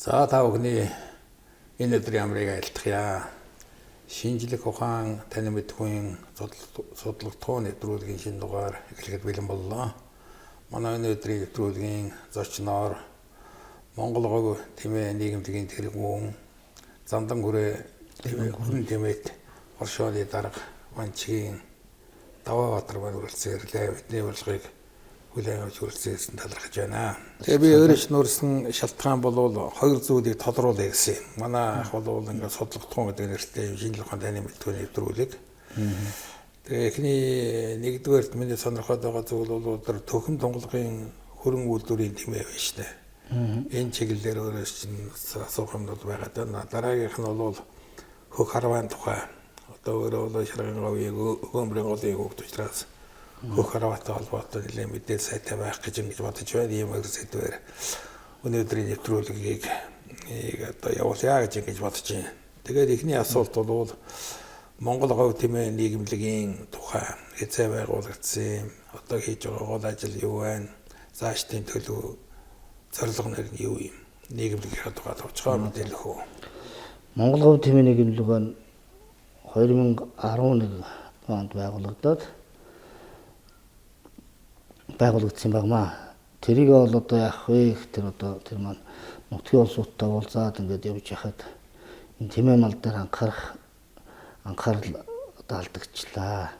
За та бүхний энэ өдрийн амрыг айлтгая. Шинжлэх ухаан тань мэдхүйн судлагдсан нэвтрүүлгийн шинэ дугаар эхлэхэд бэлэн боллоо. Манай энэ өдрийн нэвтрүүлгийн зочноор Монгол говь тэмээ нийгэмлэгийн тэргүүн Замдан хүрээ хүрэн тэмээт Оршооны дарга Манчгийн Даваабатар маань үргэлжлүүлээ. Бидний урилгыг хүлээн авч үргэлжлүүлсэн талархаж байна. Тэгээ би өөрөж нөрсөн шалтгаан бол хоёр зүйлийг тодруулъя гэсэн юм. Манай ах бол ингээд судлагдсан гэдэг нэртэй шинжлэх ухааны таны мэдхүйн нэвтрүүлэг. Тэгээ эхний нэгдүгээрт миний сонирхоод байгаа зүйл бол өдөр төхөн тунгалгын хөрөн үйлдвэрийн тэмээ байна шүү дээ. Энэ чиглэлээр өөрөөс чинь асуух юмнууд байгаад байна. Дараагийнх нь бол хөх харвайн тухай. Одоо өөрөө бол шарган говийн өгөөмрийн голын хөвгт учраас хөх харваатай холбоотой нэлээд мэдээлэл сайтай байх гэж бодож байна. Ийм хоёр сэдвээр өнөөдрийн нэвтрүүлгийг одоо явуулъя гэж бодож байна. Тэгээд эхний асуулт бол Монгол говь тэмээ нийгэмлэгийн тухай хэзээ байгуулагдсан, одоо хийж байгаа гол ажил юу вэ? Цаашдын төлөв зорилго нэр нь юу юм? Нийгэмлэгийн тухай товчхон мэдээлэх үү? Монгол говь тэмээ нийгэмлэг нь 2011 онд байгуулагдсан багмаа. Тэрийг бол одоо яах вэ? Тэр маань нутгийн улсуудтай уулзаад ингээд явж яхад энэ тэмээ мал дээр анхаарал одоо алдагчлаа.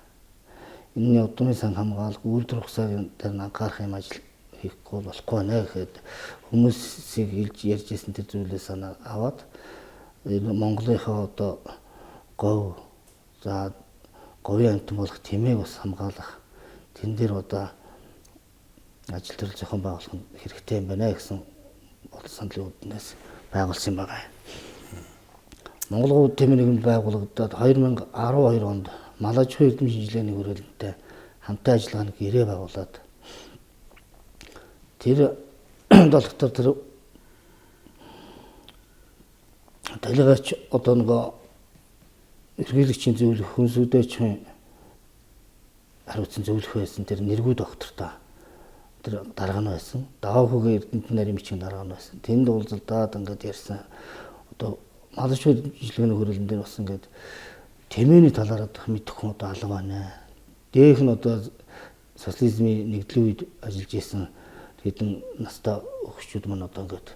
Энэний удмын сан хамгаалах үйлдвэр ухсааны дээр анхаарах юм ажил хийхгүй болохгүй нэ гэхэд хүмүүсийг ярьж ирсэн тэр зүйлээ санаа аваад Монголынхаа одоо говь за говийн амтан болох тэмээг бас хамгаалах тэн дээр одоо ажил төрөл зохион байгуулах хэрэгтэй юм байна гэсэн бодол саналын үднээс байгуулсан байгаа. Монгол говь тэмээ нийгэмлэг байгуулагдаад 2012 онд Малаж эрдэм шинжилгээний хүрээлэнтэй хамтын ажиллагааны гэрээ байгуулад тэр долготор тэр талигаач одоо нөгөө эрхлэгчийн зөвлөх хүнсүдэч хариуцсан зөвлөх байсан тэр нэргүү доктортой тэр дарга нь байсан. Даваа хүүгээ эрдэнэт нарийн бичгийн дарга нь байсан. Тэнд уулзалдаад ингээд ярьсан. Одоо Малаж шинжилгээний хүрээлэн дээр бас ингээд тэмээний талаар мэдэх хүн одоо алга байна. Дээрх нь одоо социализмын нэгдлийн үед ажиллаж исэн хэдэн настай өгчүүд маань одоо ингээд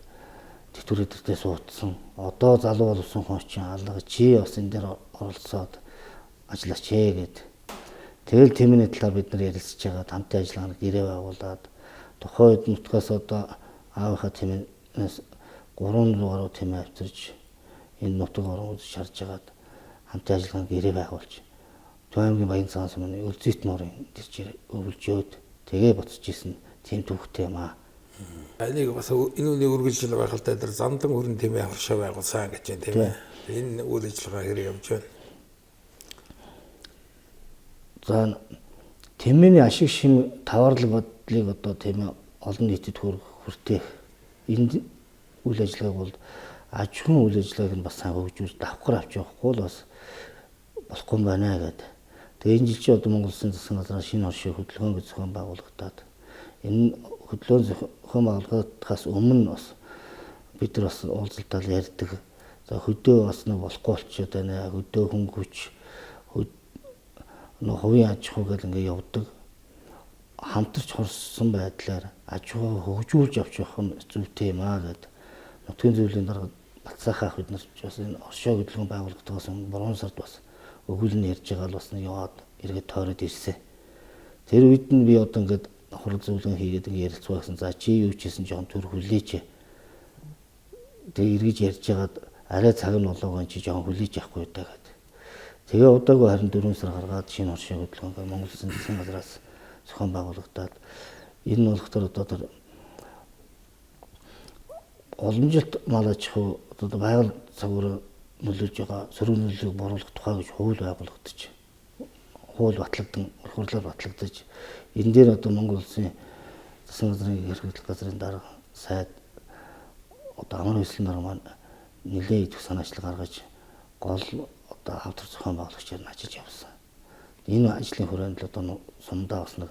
тэтгэврүүдтэй суудсан. Одоо залуу болсон хүн чинь алга чи бас энэ дээр оролцоод ажиллаач гэд. Тэгэл тэмээний талаар бид нар ярилцж байгаа хамтын ажиллагааны гэрээ байгуулад тухайн үед нутгаас одоо аавынхаа тэмээнээс 300 гаруй тэмээ авчирч энэ нутаг орон үзэж харж агаад хамтын ажиллагааны гэрээ байгуулж Төвөмгийн Баян цагаан сумын Өлзийт нуурын тэр өвлж өд тэгээ буцаж исэн тийм төвхтэй юм аа. Энийг бас энэ үнийг үргэлжлэл байхaltaй дээр Замдан хүрэн тэмээ хуршаа байгуулсан гэж байна тийм ээ. Энэ үйл ажиллагаа хэрэг явж байна. За тэмээний ашиг шим таварлаг бодлыг одоо тэмээ олон нийтэд хүртээх энэ үйл ажиллагааг бол аж ахуйн үйл ажиллагааг нь бас сайн хөгжүүлж давхар авч явахгүй л бас болохгүй байна гэдэг. Тэгээ энэ жил чи одоо Монгол Улсын засгийн газраас шинэ оршийн хөдөлгөөн гэж зохион байгуулагдаад энэ хөдөлгөөн зохион байгуулахаас өмнө бас бид нар бас уулзалтаар ярьдаг. За хөдөө бас нэг болохгүй болчиход байна. Хөдөө хөнгөвч хувийн аж ахуй гэл ингээ явдаг. Хамтарч хорсон байдлаар аж ахуйг хөгжүүлж авч явах нь зүйтэй юм аа гэдэг. Нутгийн зөвлөлийн дарга Батсайхаа бид нар бас энэ оршоо хөдөлгөөн байгуулагдлагаас өмнө 3 сард бас өгүүлэн ярьж байгаа л бас нэг яваад эргээд тойроод ирсэн. Тэр үед нь би одоо ингээд хурал зөвлөгөө хийгээд ярилцгаа гэсэн. За чи юу ч хийсэн жоон төр хүлээж. Тэгээ эргэж ярьж хагаад арай цаг нь болоогүй чи жоон хүлээж явахгүй даа гэдэг. Тэгээ удаагүй харин 4 сар гаргаад шинэ оршийн хөдөлгөөн Монгол Улсын засгийн газраас зохион байгуулагдаад энэ нь болохоор одоо уламжилт мал аж ахуй одоо байгаль цагаараа нөлөөлж байгаа сөрөг нөлөөг боруулах тухай гэж хууль байгуулагдчих. Хууль батлагдсан, хурлаар батлагдаж энэ дээр одоо Монгол Улсын засгийн газрын эрхлэх газрын дарга сайд одоо амар хөлслийн дарга маань нэлээд идэх санаачлал гаргаж гол одоо хамтар зохион байгуулагчаар нь ажиллаж явсан. Энэ ажлын хүрээнд л одоо сумдаа бас нэг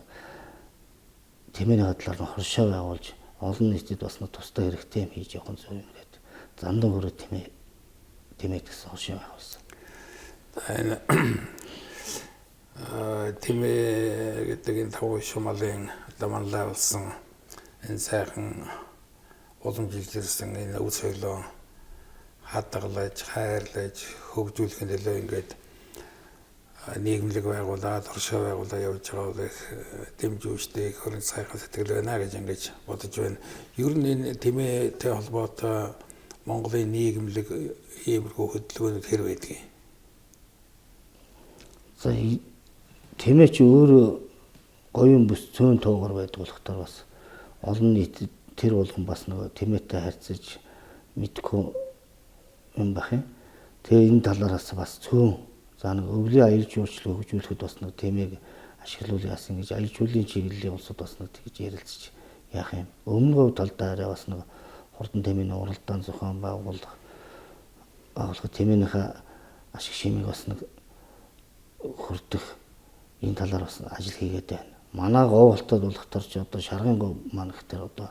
тэмээний хадлаар нь хоршоо байгуулж олон нийтэд бас нэг тустай хэрэгтэй юм хийж явах нь зөв юм гэдэг. зандан хөрөө тэмээ гэсэн хошин байх болсон. Энэ тэмээ гэдэг энэ таван шумалын одоо манлай болсон энэ сайхан уламжилжсэн энэ үс соёлоо хадгалж, хайрлаж, хөгжүүлэхэд нөлөө ингээд нийгэмлэг байгуулаад, оршоо байгуулаад явж байгаа бол их дэмжүүштэй, их хөрөнгө сайхан сэтгэл байна гэж ингэж бодож байна. Ер нь энэ тэмээтэй холбоотой Монголын нийгэмлэг иймэрхүү хөдөлгөөнүүд хэр байдгийг. За тэмээ чи өөрөө говийн бүс цөөн тоогоор байдаг болохоор бас олон нийт тэр болгон бас нөгөө тэмээтэй харьцаж мэдгүй юм бах юм. Тэгээ энэ талаараас бас цөөн за нэг өвлийн аяр жуулчлал хөгжүүлэхэд бас нэг тэмээг ашиглуулъя яасан гэж аяр жуулын чиглэлийн улсууд бас нэг тэгж ярилцж яах юм. Өмнө говь талдаа арай бас нэг хурдан тэмээний уралдаан зохион байгуулах тэмээнийхээ ашиг шимийг бас нэг хүрдэх энэ талаар бас ажил хийгээд байна. Манай говь болтод болохоор ч одоо шаргын говь маань ихтэй одоо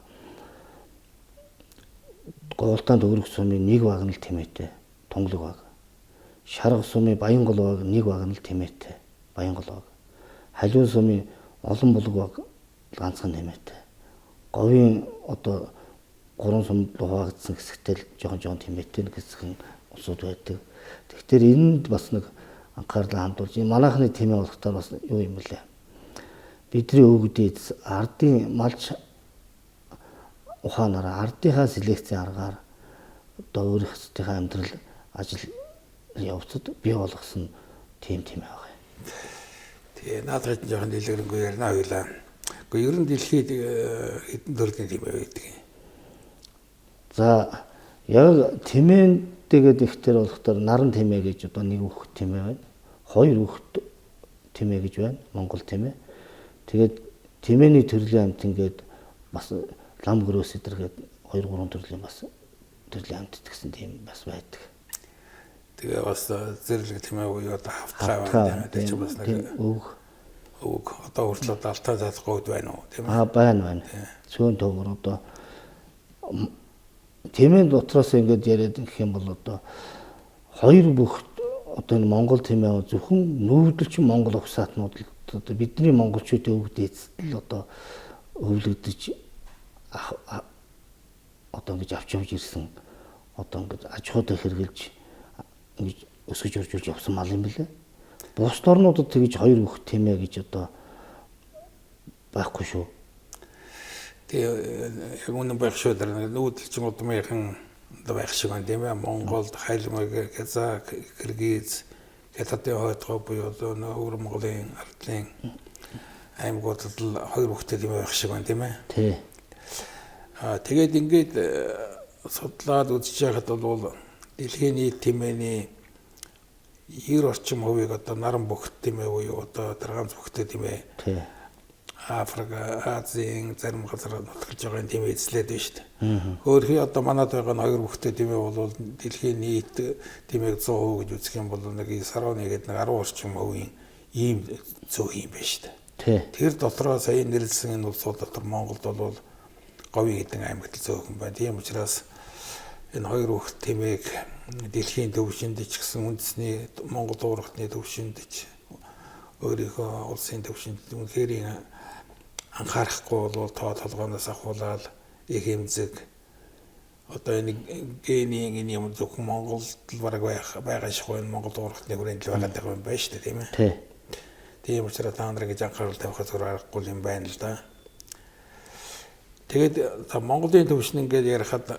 говьлтаанд өргөх сумын нэг баг нь л тэмээтэй тунгалаг баг. Шарга сумын Баянгол баг нэг баг нь л тэмээтэй Баянгол баг. Халиун сумын олон булг баг ганцхан тэмээтэй. Говийн одоо 3 сум хуваагдсан хэсэгтэй л жоохон тэмээтэй гэсэн улсууд байдаг. Тэгэхээр энд бас нэг анхаарлаа хандуулж манайхны тэмээ болохдоо бас юу юм бэлээ. Бидний өвгдөөд ардын малч ухаанаараа ардынхаа селекцийн аргаар одоо өөрийнхөө амьдрал ажил явцад бий болгосон тэмээ байгаа юм. Тэгээ наадах жоохон дэлгэрэнгүй ярина хоёлаа. Гэхдээ ер нь дэлхийд хэдэн төрлийн тэмээ байдаг юм. За яг тэмээтэйгээд ихтер болохдоор наран тэмээ гэж одоо нэг үх тэмээ байна. Хоёр үх тэмээ гэж байна. Монгол тэмээ. Тэгээд тэмээний төрлийн амт ингээд бас лам гөрөөс эдэргээд 2-3 төрлийн бас төрлийн амт гэсэн тийм бас байдаг. Тэгээ бас зэрлэг тэмээ буюу одоо хавтгай байна тийм ч бас нэг өг одоо хүртэл алтаа залгууд байна уу тийм үү? Байна. Цөөн тоогор одоо тэмээ дотроос ингээд яриад гэх юм бол одоо хоёр бүх одоо энэ Монгол тэмээ зөвхөн нүүдэлчин Монгол угсаатнууд л одоо бидний монголчуудын өвд эцэд л одоо өвлөгдөж одоо ингэж авч явж ирсэн одоо ингэж аж ахуйд хэрэгжилж ингэж өсгөж өржүүлж явсан мал юм билээ. Бусад орнуудад тэгж хоёр бүх тэмээ гэж одоо байхгүй шүү. Тэгээ яг үнэн байх шүү дээ. Нүүдэлчин удмынхан байх шиг байна тийм ээ. Монголд хайлмаг, казак, киргиз, хятадын хойтгоо буюу одоо өвөр Монголын ардлын аймагуудад л хоёр бүхтэй тийм байх шиг байна тийм ээ. Тий. Тэгээд ингээд судлаад үзэж байхад бол дэлхийн нийт тэмээний 90 орчим хувийг одоо наран бүхт тэмээ буюу одоо даргаан бүхтэй тэмээ. Тий. Африк, Азийн зарим газар нутгалж байгаа тийм эзлээд байна шүү дээ. Өөрхий одоо манад байгаа хоёр бүхтэй тэмээ бол дэлхийн нийт тэмээг 100% гэж үзэх юм бол нэг 9.1 гэдэг нэг 10 орчим хувийн ийм зөөх юм байна шүү дээ. Тэр дотроо сая нэрлсэн энэ улсууд дотор Монголд бол говийн хэдэн аймагт зөөхөн байна. Тийм учраас энэ хоёр бүхт тэмээг дэлхийн төвшөнд ч гэсэн үндэсний Монгол уурхтны төвшөнд ч өөрийнхөө улсын төвшөнд үнэхээр анхаарахгүй бол тоо толгооноос ахуулаад их хэмзэг одоо энэ генийн энэ юм зөвхөн Монголд л бараг байгаа шиг байна. Монгол уурхтны хүрээнд л байгаад байгаа юм байна шүү дээ тийм ээ. Тий. Тийм учраас та нарыг анхаарал тавихаас аргагүй юм байна л да. Тэгээд Монголын төвшин ингээд ярихад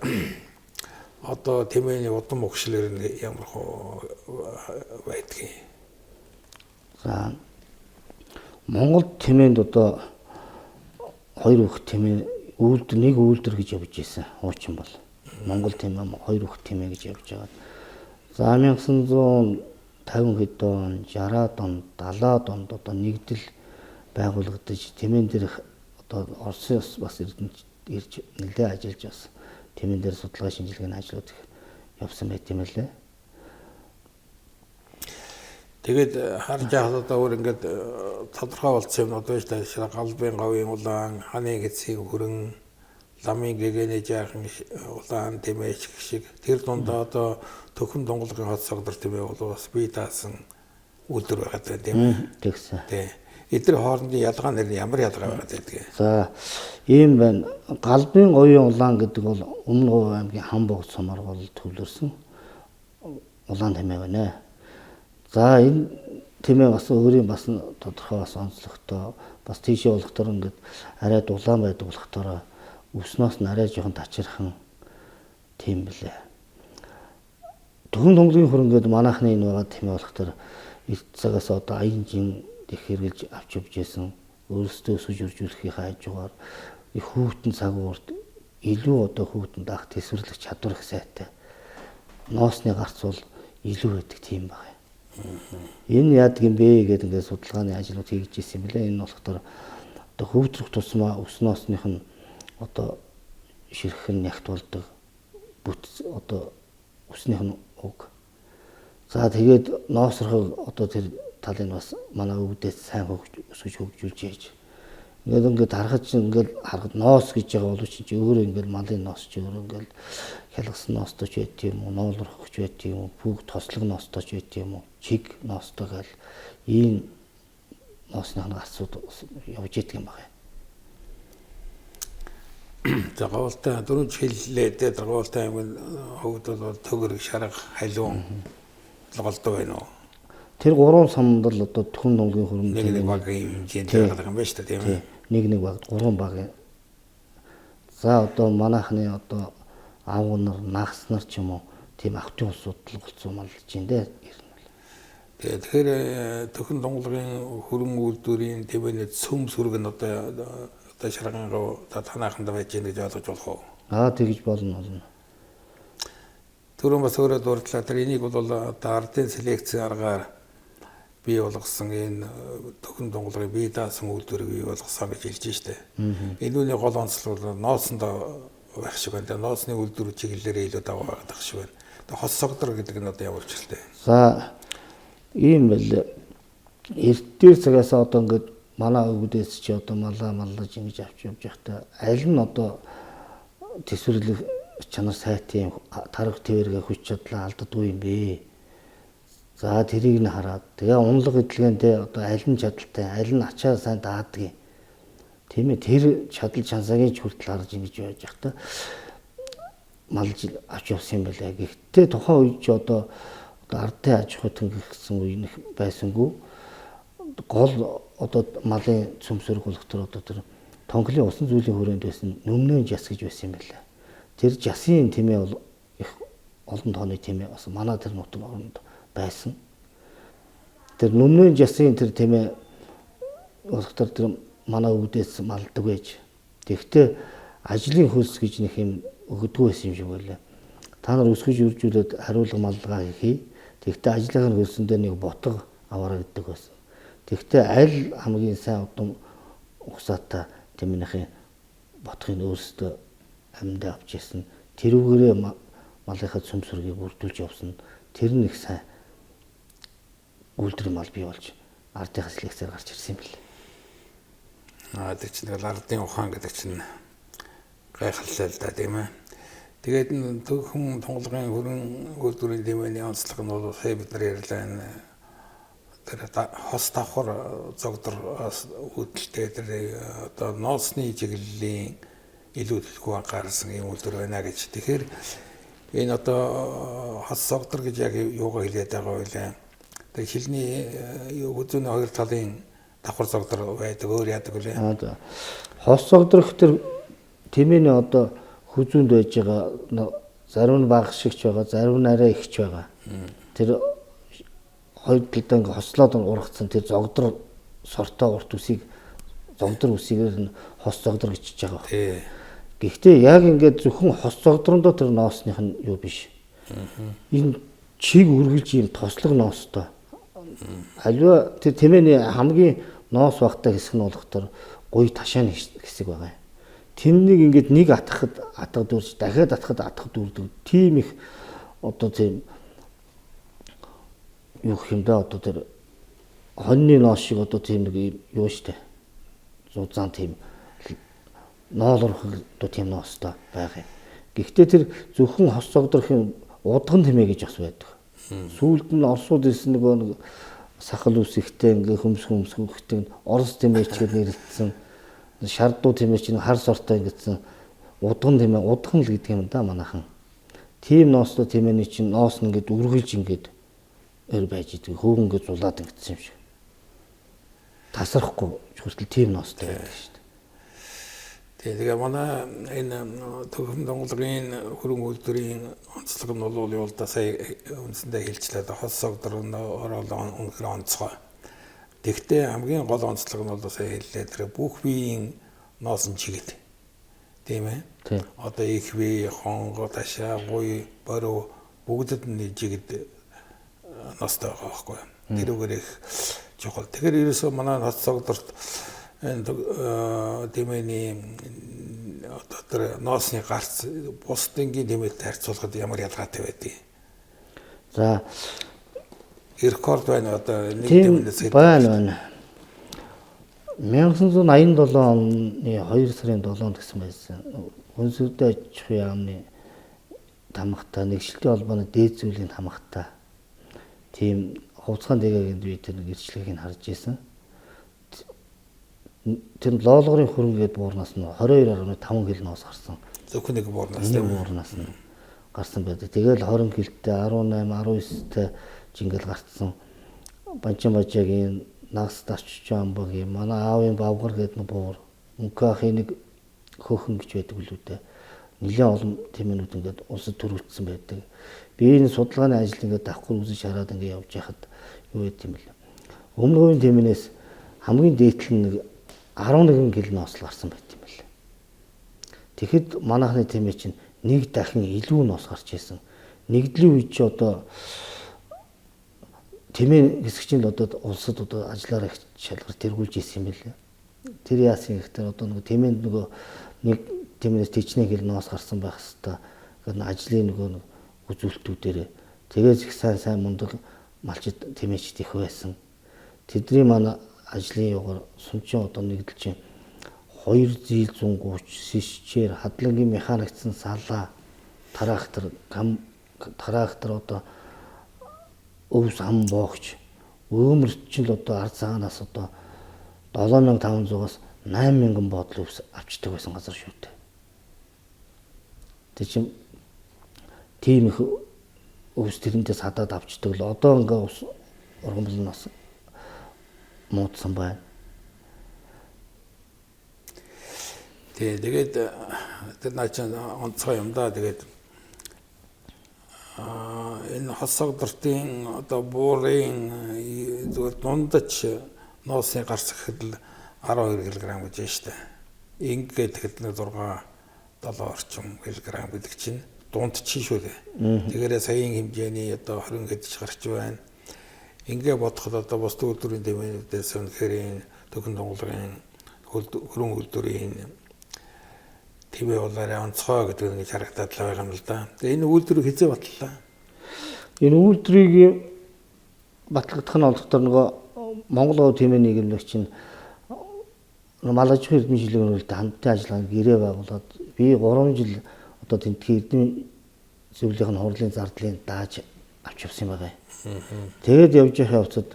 одоо тэмээний удам өгшлэр нь ямар байдгийг. За Монгол тэмээнд одоо хоёр бүх тэмээ нэг үйлдвэр гэж явж ирсэн. Хуучин бол Монгол тэмээ хоёр бүх тэмээ гэж явж байгаа. За 1950 хэд он, 60-аад он, 70-аад онд одоо нэгдэл байгуулагдаж тэмээн дээрх одоо Оросоос бас ирж нэлээд ажиллаж бас тэмээн дээр судалгаа шинжилгээний ажлууд явсан байт юм лээ. Тэгээд харж яхад одоо өөр ингээд тодорхой болсон юмнууд байж таа галбын говийн улаан, ханы гэцгийн хөрөн, ламын гэгэний жаахан улаан тэмээч шиг тэр дундаа одоо төхөн донголгын хот согдор тэмээ бол бас бие даасан үйлдвэр байгаа тийм. Тэгсэн. Тий. Эдгээр хоорондын ялгаа нэр нь ямар ялгаа байгаа гэдэг. За ийм байна. Галбын оюун улаан гэдэг бол Өмнө Говь аймгийн Хамбогд сумаар бол төвлөрсөн улаан тэмээ байна. За энэ тэмээ бас өөрийн бас тодорхой бас онцлогтой бас тийшээ болохдоор ингээд арай дулаан байдаг болохдоор өвснөөс нь арай жоохон тачирхан тийм билээ. Төхөн донголгийн хөрөнгөд манайхны энэ байгаа тэмээ болохдоор эрт цагаас одоо аян жин их хэрэгжилж авч явж байсан өөрсдөө өсөж үржүүлэхийн хажуугаар их хүүтэн цагуурд илүү одоо хүүтэн даах төсвөрлөх чадвар их сайтай. Ноосны гарц бол илүү байдаг тийм байна. Энэ яадаг юм бэ гэдэг ингээд судалгааны ажлууд хийж ирсэн юм лээ. Энэ болохоор одоо хөвдрөх тусмаа өснөөснийх нь одоо ширхэх нь ягт болдог бүт одоо өснийх нь уг. За тэгээд ноосрохыг одоо тэр талыг бас манай өвдөөс сайн өсгөж хөгжүүлж яаж. Ингээд харахад ноос гэж байгаа боловч чи өөрөө ингээд малын ноос чи өөрөө ингээд хялгсан ноостой ч байт юм уу, ноолрох гэж байт юм уу, бүгд тослог ноостой ч байт юм уу, чиг ноостой гал ийм ноосны асууд явж идэг юм байна. За говьтай дөрөв хэллээ дээ говьтай аймаг хөвд бол төгөр шарга халуун голдоо байна уу? Тэр гурван самд л одоо Төхөн донголгийн хөрөнгө нэг багийн хэмжээнд байгаа юм байна шүү дээ тийм ээ. Нэг баг гурван баг. За одоо манайхны одоо аав нар нагас нар ч юм уу тийм автын асуудал болсон мал чинь дээ. Тэгэхээр Төхөн донголгийн хөрөнгө үйлдвэрийн тэмээний цөм сүрэг нь одоо шарган руу танаханд байж гэнэ гэж ойлгож болох уу? Тэгж болно. Түрүүн бас өөрөө дурдлаа. Тэр энийг бол одоо ардын селекцийн аргаар бий болгосон энэ Төхөн донголгын бие даасан үйлдвэрийг бий болгосон гэж хэлж штэ. Энэ үний гол онцлог бол ноосонд байх шиг байна. Ноосны үйлдвэр чиглэлээр илүү даваа байгаа шиг байна. Хос согдор гэдэг нь одоо ямар учиртай? За ийм л эрт дээр цагаас одоо ингээд манай өвгдөөс чи одоо маллаж ингэж авч явж байхдаа аль нь одоо төсвөрлөх чанар сайтай тарга твэргээ хүч чадлаа алддаггүй юм бэ. За тэрийг нь хараад тэгээ унлаг эдлгээндээ одоо аль нь чадaltaй, аль нь ачаа сайн даадаг юм. Тийм ээ тэр чадал чансагийн хүртэл харж ингэж байж байхдаа малж авч явсан юм байлаа. Гэхдээ тухайн үед ч одоо ардын аж ахуй төнгөлсөн үе нэг байсангүй гол одоо малын цөмсөрг болгохтөр одоо тэр тонглын усан зүйлийн хүрээнд байсан нөмнөө жас гэж байсан юм байлаа. Тэр жасын тэмээ бол их олон тооны тэмээ бас манай тэр нутаг оронд байсан. Тэр нөмнөө жасын тэр тэмээ болгохтор тэр манай өвдөөс малдаг байж. Тэгэхдээ ажлын хөлс гэж нэг юм өгдөггүй байсан юм шиг байлаа. Та нар өсгөж үржүүлээд хариулга маллага хийхий. Тэгэхдээ ажлынхаа хөлсөндөө нэг ботго аваараа гэдэг байсан. Тэгэхдээ аль хамгийн сайн удам угсаатай тэмнийхээ ботхыг өөрсдөө амьд авч ясан. Тэрүүгээрээ малынхаа цөмсөргийг бүрдүүлж явсан. Тэр нэг сайн үйлдвэр мал бий болж ардынхаа селекцээр гарч ирсэн юм билээ. Тэр чинь ардын ухаан гэдэг чинь гайхалтай л да тийм ээ. Тэгээд Төхөн донголгын хөрөнгө үйлдвэрийн тэмээний онцлог нь бол бид нар ярьлаа тэр хос давхар зогдор үүдэлтэй тэр одоо ноосны чиглэлийн илүү төлхөө анхаарсан юм үйлдвэр байна гэж. Тэгэхээр энэ одоо хос зогдор гэж яг юугаа хэлээд байгаа вэ? Тэр хилний үзүүний хоёр талын давхар зогдор байдаг өөр яадаг вэ? Хос зогдорх тэр тэмээний одоо хүзүүнд байж байгаа зарим нь бага шигч байгаа, зарим нь арай ихч байгаа. Тэр хоёр талдаа ингээ хослоод ургацсан тэр зогдор сортой урт үсийг зогдор үсгээр нь хос зогдор гэж чиж байгаа. Гэхдээ яг ингээд зөвхөн хос зогдрондоо тэр ноосных нь юу биш. Энэ чиг үргэлж ийм тослог ноостой. Аливаа тэр тэмээний хамгийн ноос багтаа хэсэг нь болохдоор гуй ташааны хэсэг байгаа. Тэмнийг ингээд нэг атгахад дүүрч дахиад атгахад дүүрдэг. Тийм их одоо тийм юу гэх юм да одоо тэр хоньны ноос шиг одоо тийм нэг юу штэ. Зузаан тийм ноолорхог одоо тийм ноостой байгаа. Гэхдээ тэр зөвхөн хос цогдорхын удган тэмээ гэж бас байдаг. Сүүлд нь орсууд ирсэн нэг сахал үсэгтэй ингээ хөмсгөхтэй орос тэмээч гэж нэрлэгдсэн шардуу тэмээч нэг хар сортой ингэсэн удган тэмээ удган л гэдэг юм да манайхан. Тийм ноостой тэмээний чинь ноос нь ингээд үргэлж ингээд өр байж идэг хөөгн ингээд зулаад ингэсэн юм шиг. Тасрахгүй хүртэл тийм ноостой байдаг шүү дээ. Тэгээ манай энэ төгөм Монголын хөрөнгө үйлдвэрийн онцлог нь бол юулдаа сая үндсэндээ хэлчлээ. Хос согдорн орол үнэхээр онцгой. Тэгвэл хамгийн гол онцлог нь бол сая хэллээ. Тэр бүх биеийн ноос нь чигэд. Тийм ээ. Одоо их бие, хонго, ташаа, гуй, бороо бүгдэд нь чигэд ноостой байгаа байхгүй. Тэрүүгээр их чухал. Тэгэхээр ерөөсөө манай хос согдорт тэмээний одоо тэр ноосны гарц бус дэнгийн тэмээтэй харьцуулахад ямар ялгаатай байдгийг. За рекорд байна одоо нэг тэмээс байна. 1987 оны 2 сарын 7-нд гэсэн байсан. Хүнсүрдэ аж ахуйн яамны тамхтай нэгжилтийн холбооны дээд зүйлийн тамхтай тийм хувцгаан дээгээс би тэр гэрчлэгийг харж ирсэн. Тэр лоолгорын хөрөнгөд буурнаас нь 22.5 кг ноос гарсан. Зөвхөн нэг буурнаас нь гарсан байдаг. Тэгэл 20 кг-тэй 18, 19-тэй жингэл гарцсан. Бажагийн нагас дарчч амбагийн манай аавын бавгар гэдэг нэг буур мөнхөө ахын нэг хөөхөн гэж байдаг үлээ дээ. Нилээн олон тэмээнүүд ингээд улсад төрүүлсэн байдаг. Би энэ судалгааны ажил ингээд давхар үзэж хараад ингээд явж байхад юу байд юм бэл. Өмнө говийн тэмээнээс хамгийн дээдл нь 11 кг ноос гарсан байт юм байна. Тэгэхэд манайхны тэмээ чинь нэг дахин илүү ноос гарч ирсэн. Нэгдлийн үед чи одоо тэмээ хэсэгчийн л одоо улсад одоо ажиллаараа их шалгар тэргүүлж ирсэн юм байна. Тэр яасан гэхээр одоо нэг тэмээнд нөгөө нэг тэмээс тийчнээ кг ноос гарсан байх хэвээр гэдэг ажлын нөгөө үзүүлэлтүүдээр тэгээс их сайн мундаг малчид тэмээчд их байсан. Тэдний манай ажлын югаар сумчин одоо нэгдэлж 230 сишчээр хадлагын механикцсан салаа трактор одоо өвс ам боогч өөмөрч л одоо ард цагаанаас одоо 7500-аас 8000 бодол өвс авчдаг байсан газар шүү дээ. Тэг чим тийм их өвс тэрнээс хадаад авчдаг л одоо ингээ ус ургамлнаас муудсан байна. Тэгээд тэр наачаа онцгой юм да. Тэгээд энэ хосогдортын одоо буурын зүгээр дундаж ноосны гарц гэхэд л 12 кг гэж байна шүү дээ. Ингээд тэгэхэд нэг 6-7 орчим кг гэдэг чинь дунд чинь шүү дээ. Тэгэхээр саяын хэмжээний одоо 20 гэдэж гарч байна. Ингээ бодоход одоо бус үйлдвэрийн тэмээнүүдээс үнэхээр төгөн Монголын хөрөнгө үйлдвэрийн тэмээ болоорой онцгой гэдэг нэг харагдаад л байгаа юм л да. Тэгээ энэ үйлдвэрийг хэзээ батллаа? Энэ үйлдвэрийг батлагдах нь олдохоор нөгөө Монгол ов тэмээ нийгэмлэгч чинь мал аж ахуйн эрдэмтэн шилжүүлэлт хамтын ажиллагаанд гэрээ байгуулад би 3 жил одоо тентгийн эрдэмтэн зөвлөлийн хурлын зардлыг дааж авч явсан юм байна. Тэгээд явж явах явцад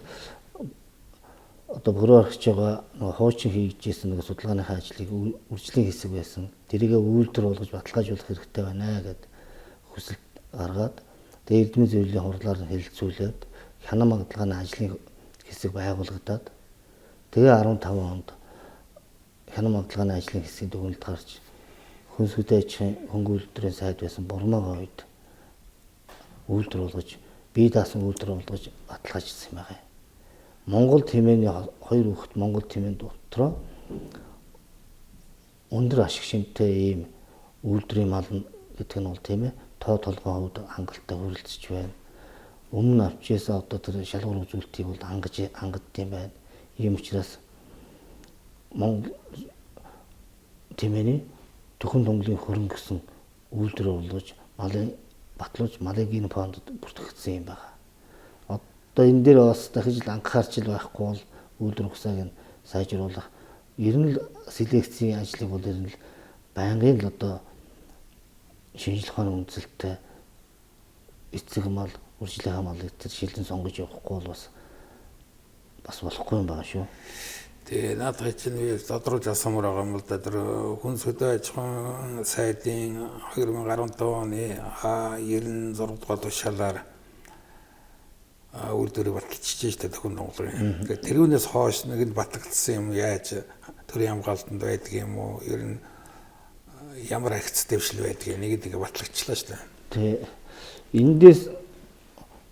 одоо бүрөө аргач байгаа нөгөө хуучин хийжсэн нэг судалгааныхаа ажлыг үржлийн хэсэг байсан. Тэрийгэ үйлдвэр болгож баталгаажуулах хэрэгтэй байна гэд хүсэлт гаргаад тэгээд эрдэмтэн зөвлөлийн хурлаар хэлэлцүүлээд хянан магадлагын ажлын хэсэг байгуулагдаад тэгээ 15 онд хянан магадлагын ажлын хэсгийн дүгнэлт гарч хүнсүдэ ажихын хөнгө үйлдвэрийн сайд байсан Бурмагийн үед үйлдвэр болгож бие даасан үйлдвэр болгож баталгаажсан юм байна. Монгол тэмээний 2 хүүхэд Монгол тэмээнд дотроо өндөр ашиг шимтэй ийм үйлдвэрийн мал гэдэг нь бол тийм ээ тоо толгойн хувьд хангалттай хүрэлцэж байна. Өмнө авчээсаа одоо тэр шалгуур үзүүлэлтийг бол хангадд юм байна. Ийм учраас Монгол тэмээний төхөн тонглын хөрөнгө гэсэн үйлдвэр болгож малын батлуулж малын гин фондод бүртгэгдсэн юм байна. Одоо энэ дээр бас дахиж л анхаарч л байхгүй бол үйлдвэр ухсааг нь сайжруулах ер нь л селекцийн ажлыг бол ер нь байнгын л одоо шинжлэх ухааны үндэслэлтэй эцэг мал, үржлэх мал гэдэг шилдэн сонгож явахгүй бол бас болохгүй юм байна шүү. Тэгээ наадах чинь би тодруулж асуумаар байгаа юм л да. Тэр хүн сөдөө аж ахуйн сайдын 2015 оны 96 дугаар тушаалаар үйлдвэрийг баталчихжээ шүү дээ төхөн Монголын. Тэгээ тэрүүнээс хойш нэг нь батлагдсан юм яаж төрийн хамгаалтанд байдаг юм уу? Ер нь ямар агц дэвшил байдгийг нэг батлагчлаа шүү дээ. Тэгээ эндээс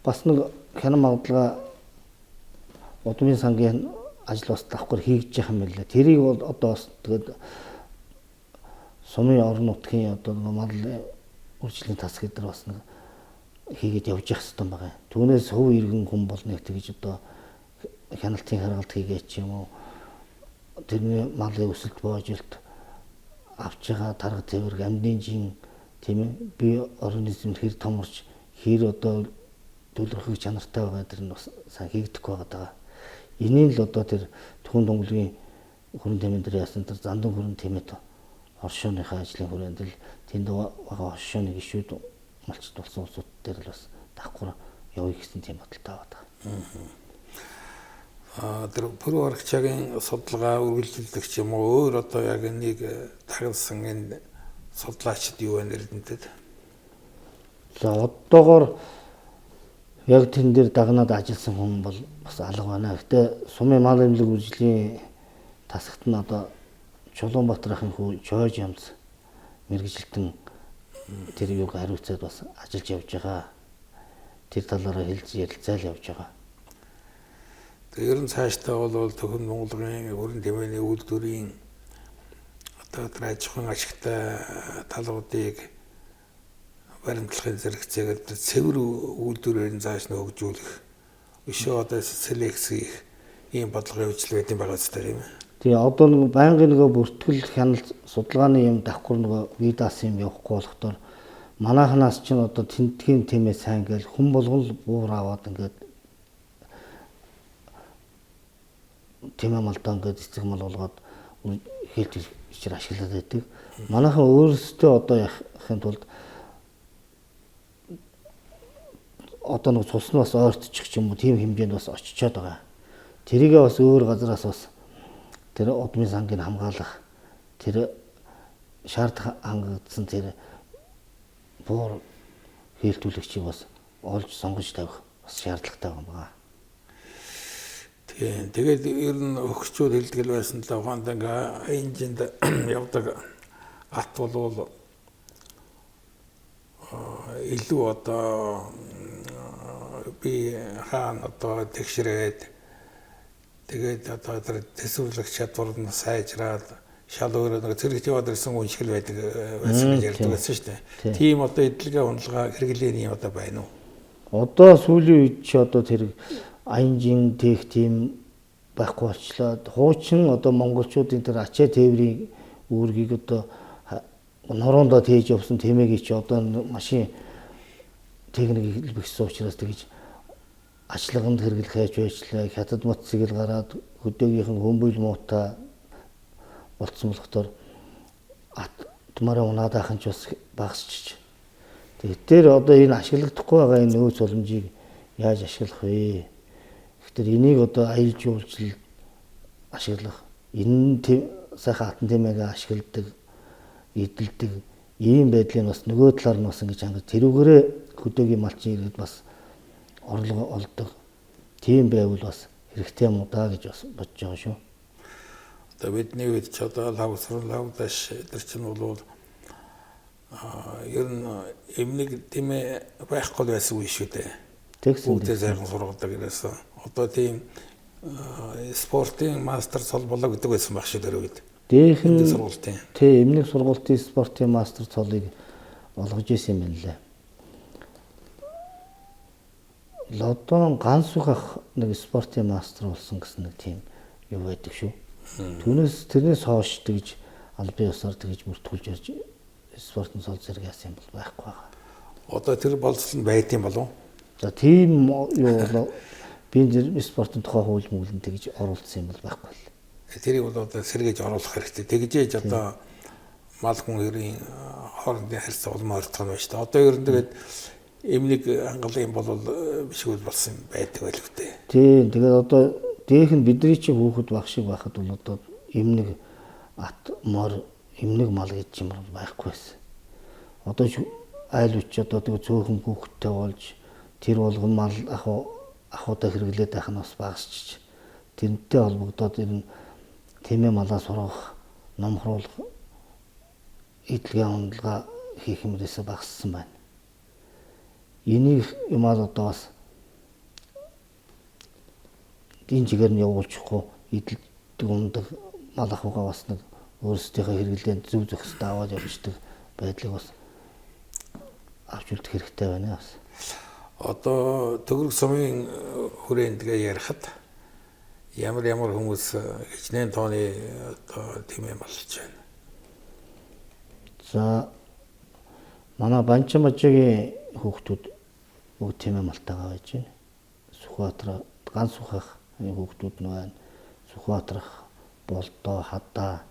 бас нэг хянан магадлага удмын сангийн ажил бас давхар хийж яах юм бэ? Тэрийг бол одоо бас тэгээд сумын орон нутгийн одоо мал үржлийн тас гэдэг бас нэг хийгээд явж явах хэрэгтэй байгаа. Түүнээс хөв иргэн хүн болно гэж одоо хяналтын харгалт хийгээд ч юм уу тэрний малын өсөлт боожилт авч байгаа тарга тээврэг амьдын жин тийм ээ бие организмд хэр томорч хэр одоо төлөвлөх чанартай байгаа тэр нь бас сайн хийгдэхгүй байгаа. Энийг л одоо тэр Төхөн Тонголын хүрэн тэмээн дээр яасан тэр зандан хүрэн тэмээд оршооныхаа ажлын хүрээнд л тэнд байгаа оршооны гишүүд малчд болсон улсууд дээр л бас давхар явъя гэсэн тийм бодолтой байгаа. Тэр пүрэв аргачаагийн судалгаа үргэлжлүүлэгч юм уу өөр одоо яг нэг тагнасан энэ судлаачид юу байна эрдэнэтэд? За одоогоор яг тэн дээр дагнаад ажилласан хүн бол бас алга байна. Гэтэ сумын мал эмнэлэг үржлийн тасагт нь одоо Чулуунбаатар ахын хүү Жорж Ямц мэргэжилтэн тэр юуг хариуцаад бас ажиллаж явж байгаа. Тэр талаараа хэлж ярилцаал явж байгаа. Тэгээ ер нь цаашдаа бол Төхөн Монголын хүрэн тэмээний үйлдвэрийн одоо тэр аж ахуйн ашигтай талуудыг баримтлахын зэрэгцээгээр цэвэр үйлдвэрээр зааш нь хөгжүүлэх өшөө одоо селекц хийх ийм бодлого явуулж байт юм байгаа зү тийм ээ. Тэгээ одоо нэг байнгын нөгөө бүртгэл хяналт судалгааны юм давхар нөгөө видас юм явахгүй болохоор манайханаас ч одоо тентгийн тэмээ сайн гээл хүн болгон л буур аваад ингээд тэмээ малдаа ингээд эцэг мал болгоод хэлж ичээр ашиглаад байдаг. Манайхан өөрсдөө одоо яхахын тулд одоо нэг цус нь бас ойртчих ч юм уу тийм хэмжээнд бас очичоод байгаа. Тэрийгээ бас өөр газараас бас тэр удмын сангийг хамгаалах тэр шаардлага хангагдсан тэр буур хийлтүүлэгчийг бас олж сонгож тавих бас шаардлагатай байгаа. Тэгээд ер нь өгчүүд хэлдэг байсан л ухаанд ингээ энжинд явдаг ат болвол илүү одоо би хаана одоо тэгшрээд тэгээд одоо тэр төсвөрлөх чадвар нь сайжраад шал өөрөө нэг зэрэг яваад ирсэн хүн шиг л байдаг байсан гэж ярьдаг байсан шүү дээ. Тийм одоо эдлэгээ унлага хэрэглээний одоо байна уу? Одоо сүүлийн үед ч одоо тэр аянжин тех тийм байхгүй болчлоо. Хуучин одоо монголчуудын тэр ачаа тээврийн үүргийг одоо нороондоо тээж явсан тэмээгийг чи одоо машин техник хэлбэгсэн учраас тэгж ажлаганд хэрэглэх хайж байжлаа. Хятад мотоцикл гараад хөдөөгийнх нь хөмбөл муутай болцсон болохоор тумаараа унаад ахын ч бас багасчих. Тэгээд тэр одоо энэ ашиглагдахгүй байгаа энэ нөөц боломжийг яаж ашиглах вэ? Тэгэхээр энийг одоо аялал жуулчлал ашиглах, энэ сайхан хатан тэмээгээ ашигладаг, эдэлдэг ийм байдлыг бас нөгөө талаар нь бас ингэж хангаж тэрүүгээрээ хөдөөгийн малчин иргэд бас орлого олдог. Тийм байвал бас хэрэгтэй юм уу даа гэж бас бодож байгаа шүү. Одоо бидний үед ч одоо лавдаш тэр чинь бол ер нь эмнэг тэмээ байхгүй байсан үе шүү дээ. Бүгдээ сайхан сургадаг гэсэн. Одоо тийм спортын мастер цол болоо гэдэг байсан баг шүү дээ үед. Дээхэн сургуулийн. Тийм эмнэг сургуулийн спортын мастер цолыг олгож исэн юм лээ. Лодон ганцугах нэг спортын мастер болсон гэсэн нэг тийм юу байдаг шүү. Тэрнээс хойш тэгж албан ёсоор тэгж бүртгүүлж ярьж спортын цол зэрэг яасан бол байхгүй байгаа. Одоо тэр болцол нь байд юм болов? За тийм юу болоо би спортын тухай хууль мөглөн тэгж оруулсан юм бол байхгүй л. Тэрийг бол одоо сэргээж оруулах хэрэгтэй. Тэгжээж одоо мал хүн хоёрын хоорондын харьцаа улмаа ортох нь байна шүү дээ. Одоо ер нь тэгээд эмнэг хангалын бол бишгүүл болсон байдаг байл үгтэй. Тийм. Тэгээд одоо дээх нь бидний чинь хүүхэд баг шиг байхад бол одоо эмнэг ат мор эмнэг мал гэж юм байхгүй байсан. Одоо айл үуч одоо тэгээд цөөхөн хүүхэдтэй болж тэр болгон мал ахуудаа хэрэглээд байх нь бас багасч тэрнтэй холбогдоод ер нь тэмээ малаа сургах, номхруулах, эдлэгээ хөндлөгөө хийх юмрээсээ багассан байна. Энийг юмаа одоо бас энэ чигээр нь явуулчихгүй эдэлдэг ундаг мал ахуйгаа бас нэг өөрсдийнхөө хэрэглээнд зөв зохистой аваад явждаг байдлыг бас авч үлдэх хэрэгтэй байна бас. Одоо төгрөг сумын хүрээнд тэгээ ярихад ямар хүмүүс хичнээн тооны одоо тэмээ малж байна. За манай Банчимажигийн хүүхдүүд бүгд тэмээ малтайгаа байж байна. Сүхбаатар ганц Сүхбаатар хүүхдүүд нь байна. Сүхбаатарх Болдоо, Хадаа,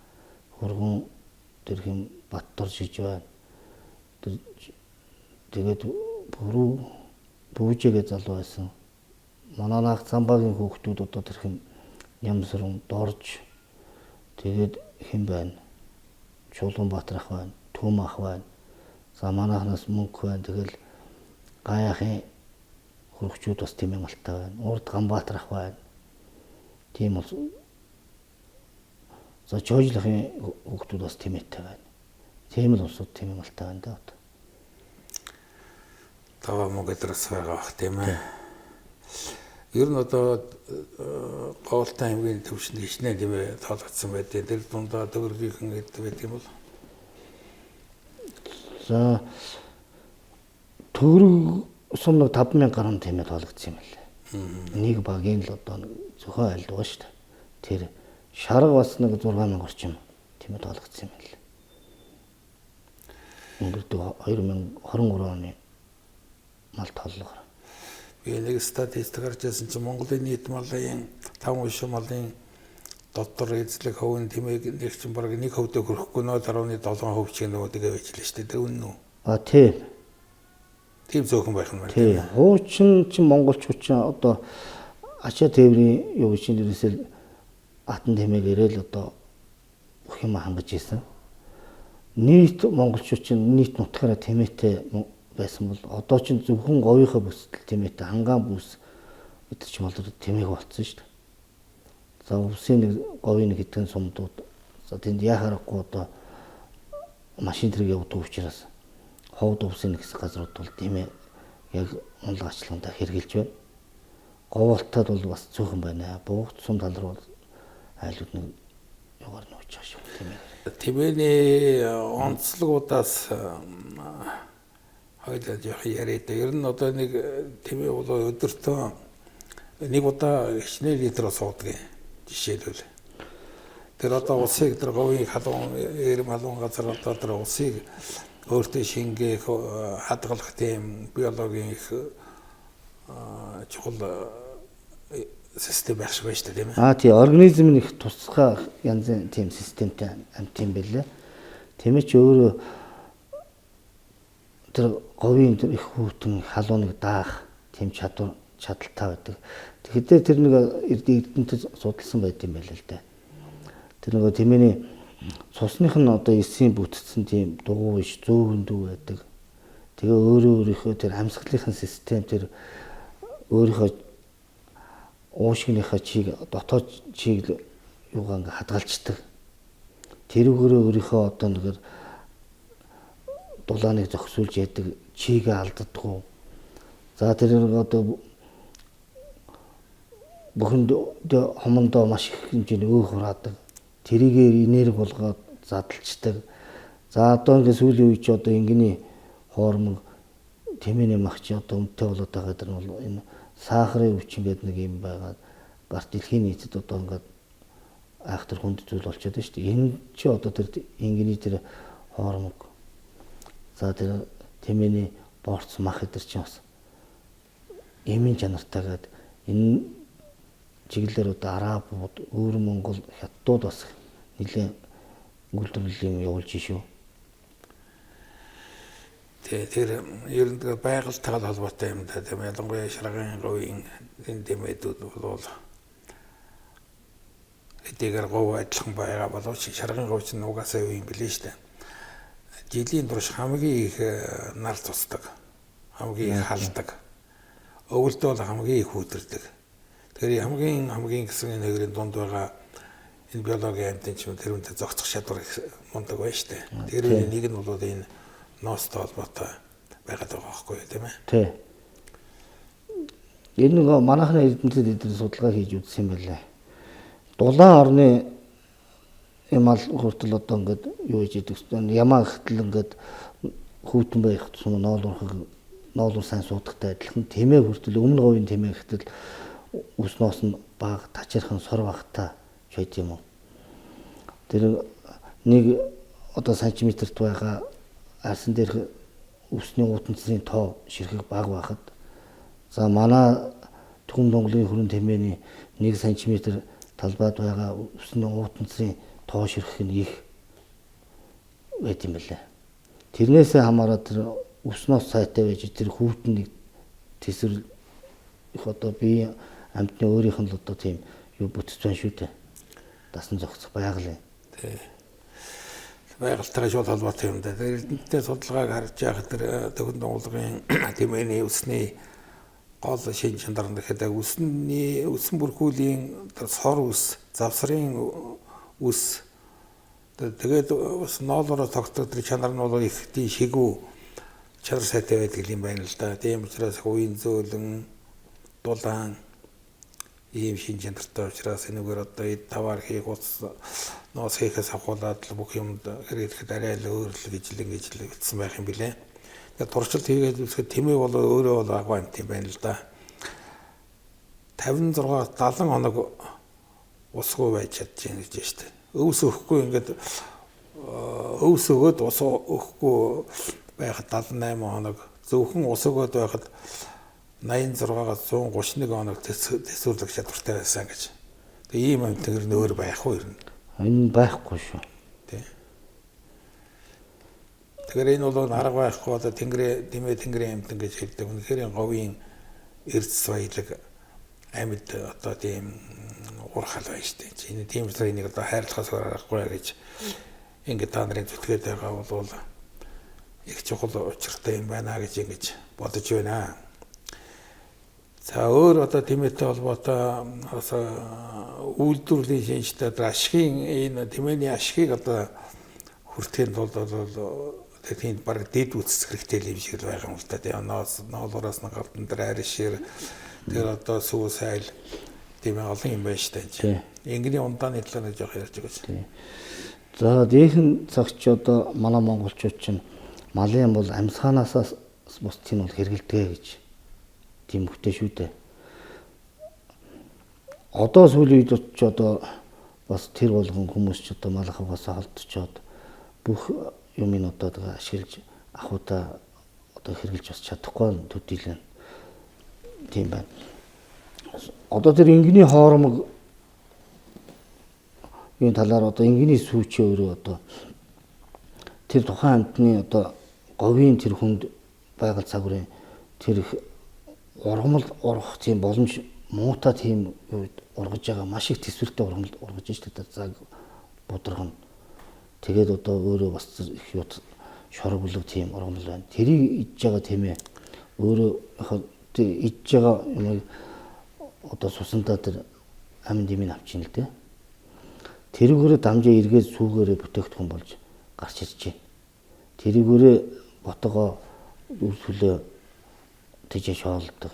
Хөргөн тэрхэн Баттар жиж байна. Тэгээд Бүүжэгээ залуу байсан. Манай наах Замбагийн хүүхдүүд одоо тэрхэн Нямсрын Дорж тэгээд хэн байна? Чулуунбаатар ах байна, Түм ах байна. За манайхнаас мөнгө байна. Тэгэл Гаяхын хөрөгчүүд бас тэмээ малтай байна. Урд Ганбаатар ах байна. Тийм бол за Жойжлахын хүүхдүүд бас тэмээтэй байна. Тийм л усуд тэмээ малтай байна да. Тава мөгөдрөс байгаа бах тийм ээ. Ер нь одоо Говьлтан аймгийн төвшөнд хичнээн тэмээ тоологдсон байдаг. Тэр дундаа төгрөгийнхэн гэдэг байт юм бол. За төгрөг сум нэг 5,000 гаруй тэмээ тоологдсон юм байна. Нэг багийн л одоо зөвхөн айлд байгаа шүү дээ. Тэр шарга бас нэг 6,000 орчим тэмээ тоологдсон юм байна. Өнгөрдөг 2023 оны мал тооллогоор. Би нэг статистик харжсэн чинь Монголын нийт малын 5% малын дотор эзлэх хувийн тэмээг нэг чинь бараг 1% хүрэхгүй 0.7% ч нөгөө тэгээ байж л шүү дээ. Тэр үнэн үү? Тийм. Тийм зөөхөн байх юм байна. Тийм. Хуучин чинь монголчууд чинь одоо ачаа тээврийн юу гэж нэрсэл атан тэмээгээрээ л одоо бүх юм хангаж ийсэн. Нийт монголчууд чинь нийт нутгаараа тэмээтэй байсан бол одоо ч зөвхөн говийнхаа бүсдэл тэмээтэй хангаан бүс гэдэг ч юм бол тэмээг болцсон шүү дээ. За улсын нэг говийн нэг хэдэн сумдууд за тэнд яхаарахгүй одоо машин тэрэг явуулдаг учраас ховд улсын нэг хэсэг газрууд бол тэмээ яг онлог ачлалганда хэрэгжилж байна. Говьлтад бол бас цөөхөн байна. Буугт сум тал руу айлууд нэг югаар нууж байгаа шүү тэмээ. Тэмээний онцлогудаас хоёлаа яг яриад ер нь одоо нэг тэмээ бол өдөртөө нэг удаа хичнээн литр суудаг жишээлбэл. Тэр одоо улсыг тэр говийн халуун эрэм халуун газар одоо тэр улсыг өөртөө шингээх хадгалах тийм биологийн их чухал систем байх шиг байна шүү дээ тийм ээ. Тийм организм нь их тусгай янзын тийм системтэй амт юм байлээ. Тэмээ ч өөрөө тэр говийн тэр их хүүтэн халууныг даах тийм чадaltaй байдаг. Тэгэхээр тэр нэг эрдэнэтэй судалсан байт юм байл л да. Тэр нөгөө тэмээний цусных нь одоо эсийн бүтцсэн тийм дугуй биш зөөвөндүү байдаг. Тэгээ өөрийнхөө тэр амьсгалынхын систем тэр өөрийнхөө уушгийнхаа чийг дотоод чийг юугаа ингээ хадгалцдаг. Тэрүүгээрээ өөрийнхөө одоо нэгээр дулааныг зохисуулж яадаг чигээ алддаггүй. За тэр одоо бүхэнд хомондоо маш их хэмжээний өөх хураадаг. Тэрийгээр энерги болгоод задлцдаг. За одоо ингээ сүүлийн үе чи одоо ингэний хоормог тэмээний махч одоо өмтэй болоод байгаа дэр нь бол энэ сахарын өвчин гэдэг нэг юм байгаа. Гарт дэлхийн нийтэд одоо ингээ айхтар хүнд зүйл болчиход байна шүү дээ. Энэ чи одоо тэр ингэний тэр хоормог за тэр тэмээний борц мах эдэр чинь бас эмийн чанартайгаад энэ чиглэлээр одоо арабууд, өөр Монгол хятадууд бас нэлээд үйлдвэрлэлийн юм явуулж шүү. Тэр ер нь байгальтайгаа холбоотой юм да. Тийм ялангуяа шаргын говийн энэ дэмэдүүд бол эдгээр гов адилхан байгаа боловч шаргын говь чинь угаасаа юу юм бэлээ шүү дээ. Жилийн турш хамгийн их нар цусдаг, хамгийн их халдаг, өвөлдөө бол хамгийн их хүдэрдэг. Тэгэхээр хамгийн гэсэн энэ хоёрын дунд байгаа энэ биологийн амьтан ч юм тэрүүнтэй зохицох чадвар мундаг байна шүү дээ. Тэр нэг нь бол энэ ноостой холбоотой байгаад байгаа байхгүй тийм ээ. Тий. Энэ нэг манайхны эрдэмтэд эдгээр судалгаа хийж үзсэн юм байлаа. Дулаан орны ямал хүртэл одоо ингээд юу хийж идэг вэ? Ямаа ихтэл ингээд хүүтэн байх тусам ноолур сайн суудахтай адилхан тэмээ хүртэл өмнө говийн тэмээ ихтэл үснос нь баг тачирхан сор багтаа ч байт юм уу. Тэр нэг одоо сантиметрт байгаа арсан дээрх үсний утасны тоо ширхэг бага байхад за манай түн донголын хүрэн тэмээний 1 см талбайд байгаа үсний утасны тоо ширхэг нь их байт юм байна. Тэрнээсээ хамаараад тэр үснос сайтай байж тэр хүүтнийг тэсвэр их одоо бие амьтны өөрийнх нь л одоо тийм юу бүтц байна шүү дээ. Дасан зохицох байгаль. Тий. Байгальтайгаа шууд холбоотой юм да. Тэр эрдэмтдийн судалгааг харж байхад тэр төхөн донголгын тэмээний үсний гол шин чанар нь гэхэд үсэн бүрхүүлийн сор үс, завсрын үс тэгээд бас ноолороо тогтдог тэр чанар нь бол их тийм шигүү чанар сайтай байдаг юм байна л да. Тийм учраас үеийн зөөлөн дулаан ийм шин чанартай учраас энэгээр одоо таваар хийх ноос хийхээс ахуулаад бүх юмд хэрэглэхэд арай л өөр л гэж л бичсэн байх юм билээ. Тэгээд туршилт хийгээд үзэхэд тэмээ бол өөрөө бол агуу юм байна л да. 56 70 хоног усгүй байж чадчихна гэж байна шүү дээ. Өвс өгөхгүй ингээд өвс өгөөд ус өгөхгүй байхад 78 хоног зөвхөн ус өгөөд байхад 86-аас 131 хоног тэсвэрлэх чадвартай байсан гэж. Тэгээ ийм амьтан ер нь өөр байх уу ер нь? Энэ байхгүй шүү. Тий. Тэгэхээр энэ бол арга байхгүй одоо тэнгэрийн амьтан гэж хэлдэг. Үнэхээр говийн эрдэс баялаг амьд одоо тийм урхал байна шүү дээ. Энэ тийм учраас энийг одоо хайрлахаас аргагүй гэж ингээд та нарын зүтгээд байгаа бол их чухал учиртай юм байна гэж ингэж бодож байна. За өөр одоо тэмээтэй холбоотой үйлдвэрлэлийн шинжтэй ашигын энэ тэмээний ашигыг одоо хүртэхэд бол тийм баг дэд үсэх хэрэгтэй юм шиг л байгаа юм л да. Тэгээ ноолороос нь гавдан дээр аришэр тэр одоо сүү сайл тийм олон юм байна шүү дээ. Ингэний ундааны талаар жоох ярьж байгаа. За дээхэн цагч одоо манай монголчууд чинь малын бол амьсгаанаасаа бусдын бол хэрэгэлдэг гэж тийм хөвтэй шүү дээ. Одоо сүүлийн үед ч одоо бас тэр болгон хүмүүс ч одоо мал хавгаасаа холдчиход бүх юмыг одоо ашиглаж ахуудаа одоо хэрэгжилж бас чадахгүй төдийлэн тийм байна. Одоо тэр ингийн хоормог энэ талаар одоо ингийн сүүчээ өөрөө одоо тэр тухайн амьтны одоо говийн тэр хүнд байгаль цагварын тэр ургамал ургах тийм боломж муутай тийм ургаж байгаа маш их төсвөртэй ургаж штэ цаг будрагна. Тэгээд одоо өөрөө бас их ют шоргоглог тийм ургамал байна. Тэрийг иж байгаа тийм ээ. Өөрөө иж байгаа юм одоо сусандаа тэр амин димийг авчихна л дээ. Тэрүүгээрээ дамжаа эргээд сүүгээрээ бүтээгдэхүүн болж гарч ирж байна. Тэрүүгээрээ ботгоо үрсүүлээ тэжээ шоолдог.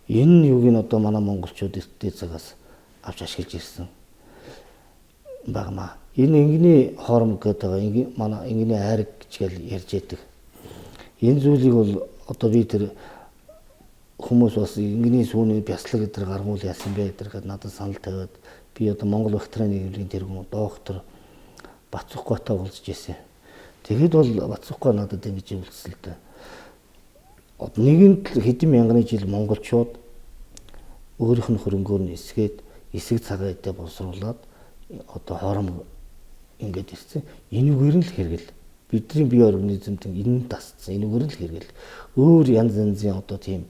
Энэ юуг нь одоо манай монголчууд эртний цагаас авч ашиглаж ирсэн багмаа. Энэ ингийн хоормог гэдэг байгаа манай ингийн айраг гэж ярьж байдаг. Энэ зүйлийг бол одоо би тэр хүмүүс бас ингийн сүүний бяцлаг гэдэг гаргуул яасан бэ гэдэг надад санал тавиад би одоо Монгол ветераны нэгдлийн тэргүүн доктор Бацухгүйтэй уулзж ирсэн. Тэгэхэд бол Бацухгүй надад ингэж үүлзсэн л дээ. Нэгэнт хэдэн мянган жил монголчууд өөрийнх нь хөрөнгөөр нь эсгээд эсэг цагаатай боловсруулад одоо хоромог ингээд ирсэн. Энэгээр нь л хэрэгэл бидний бие организмд энэ тасцсан энэгээр л хэрэгэл өөр янз янзын одоо тийм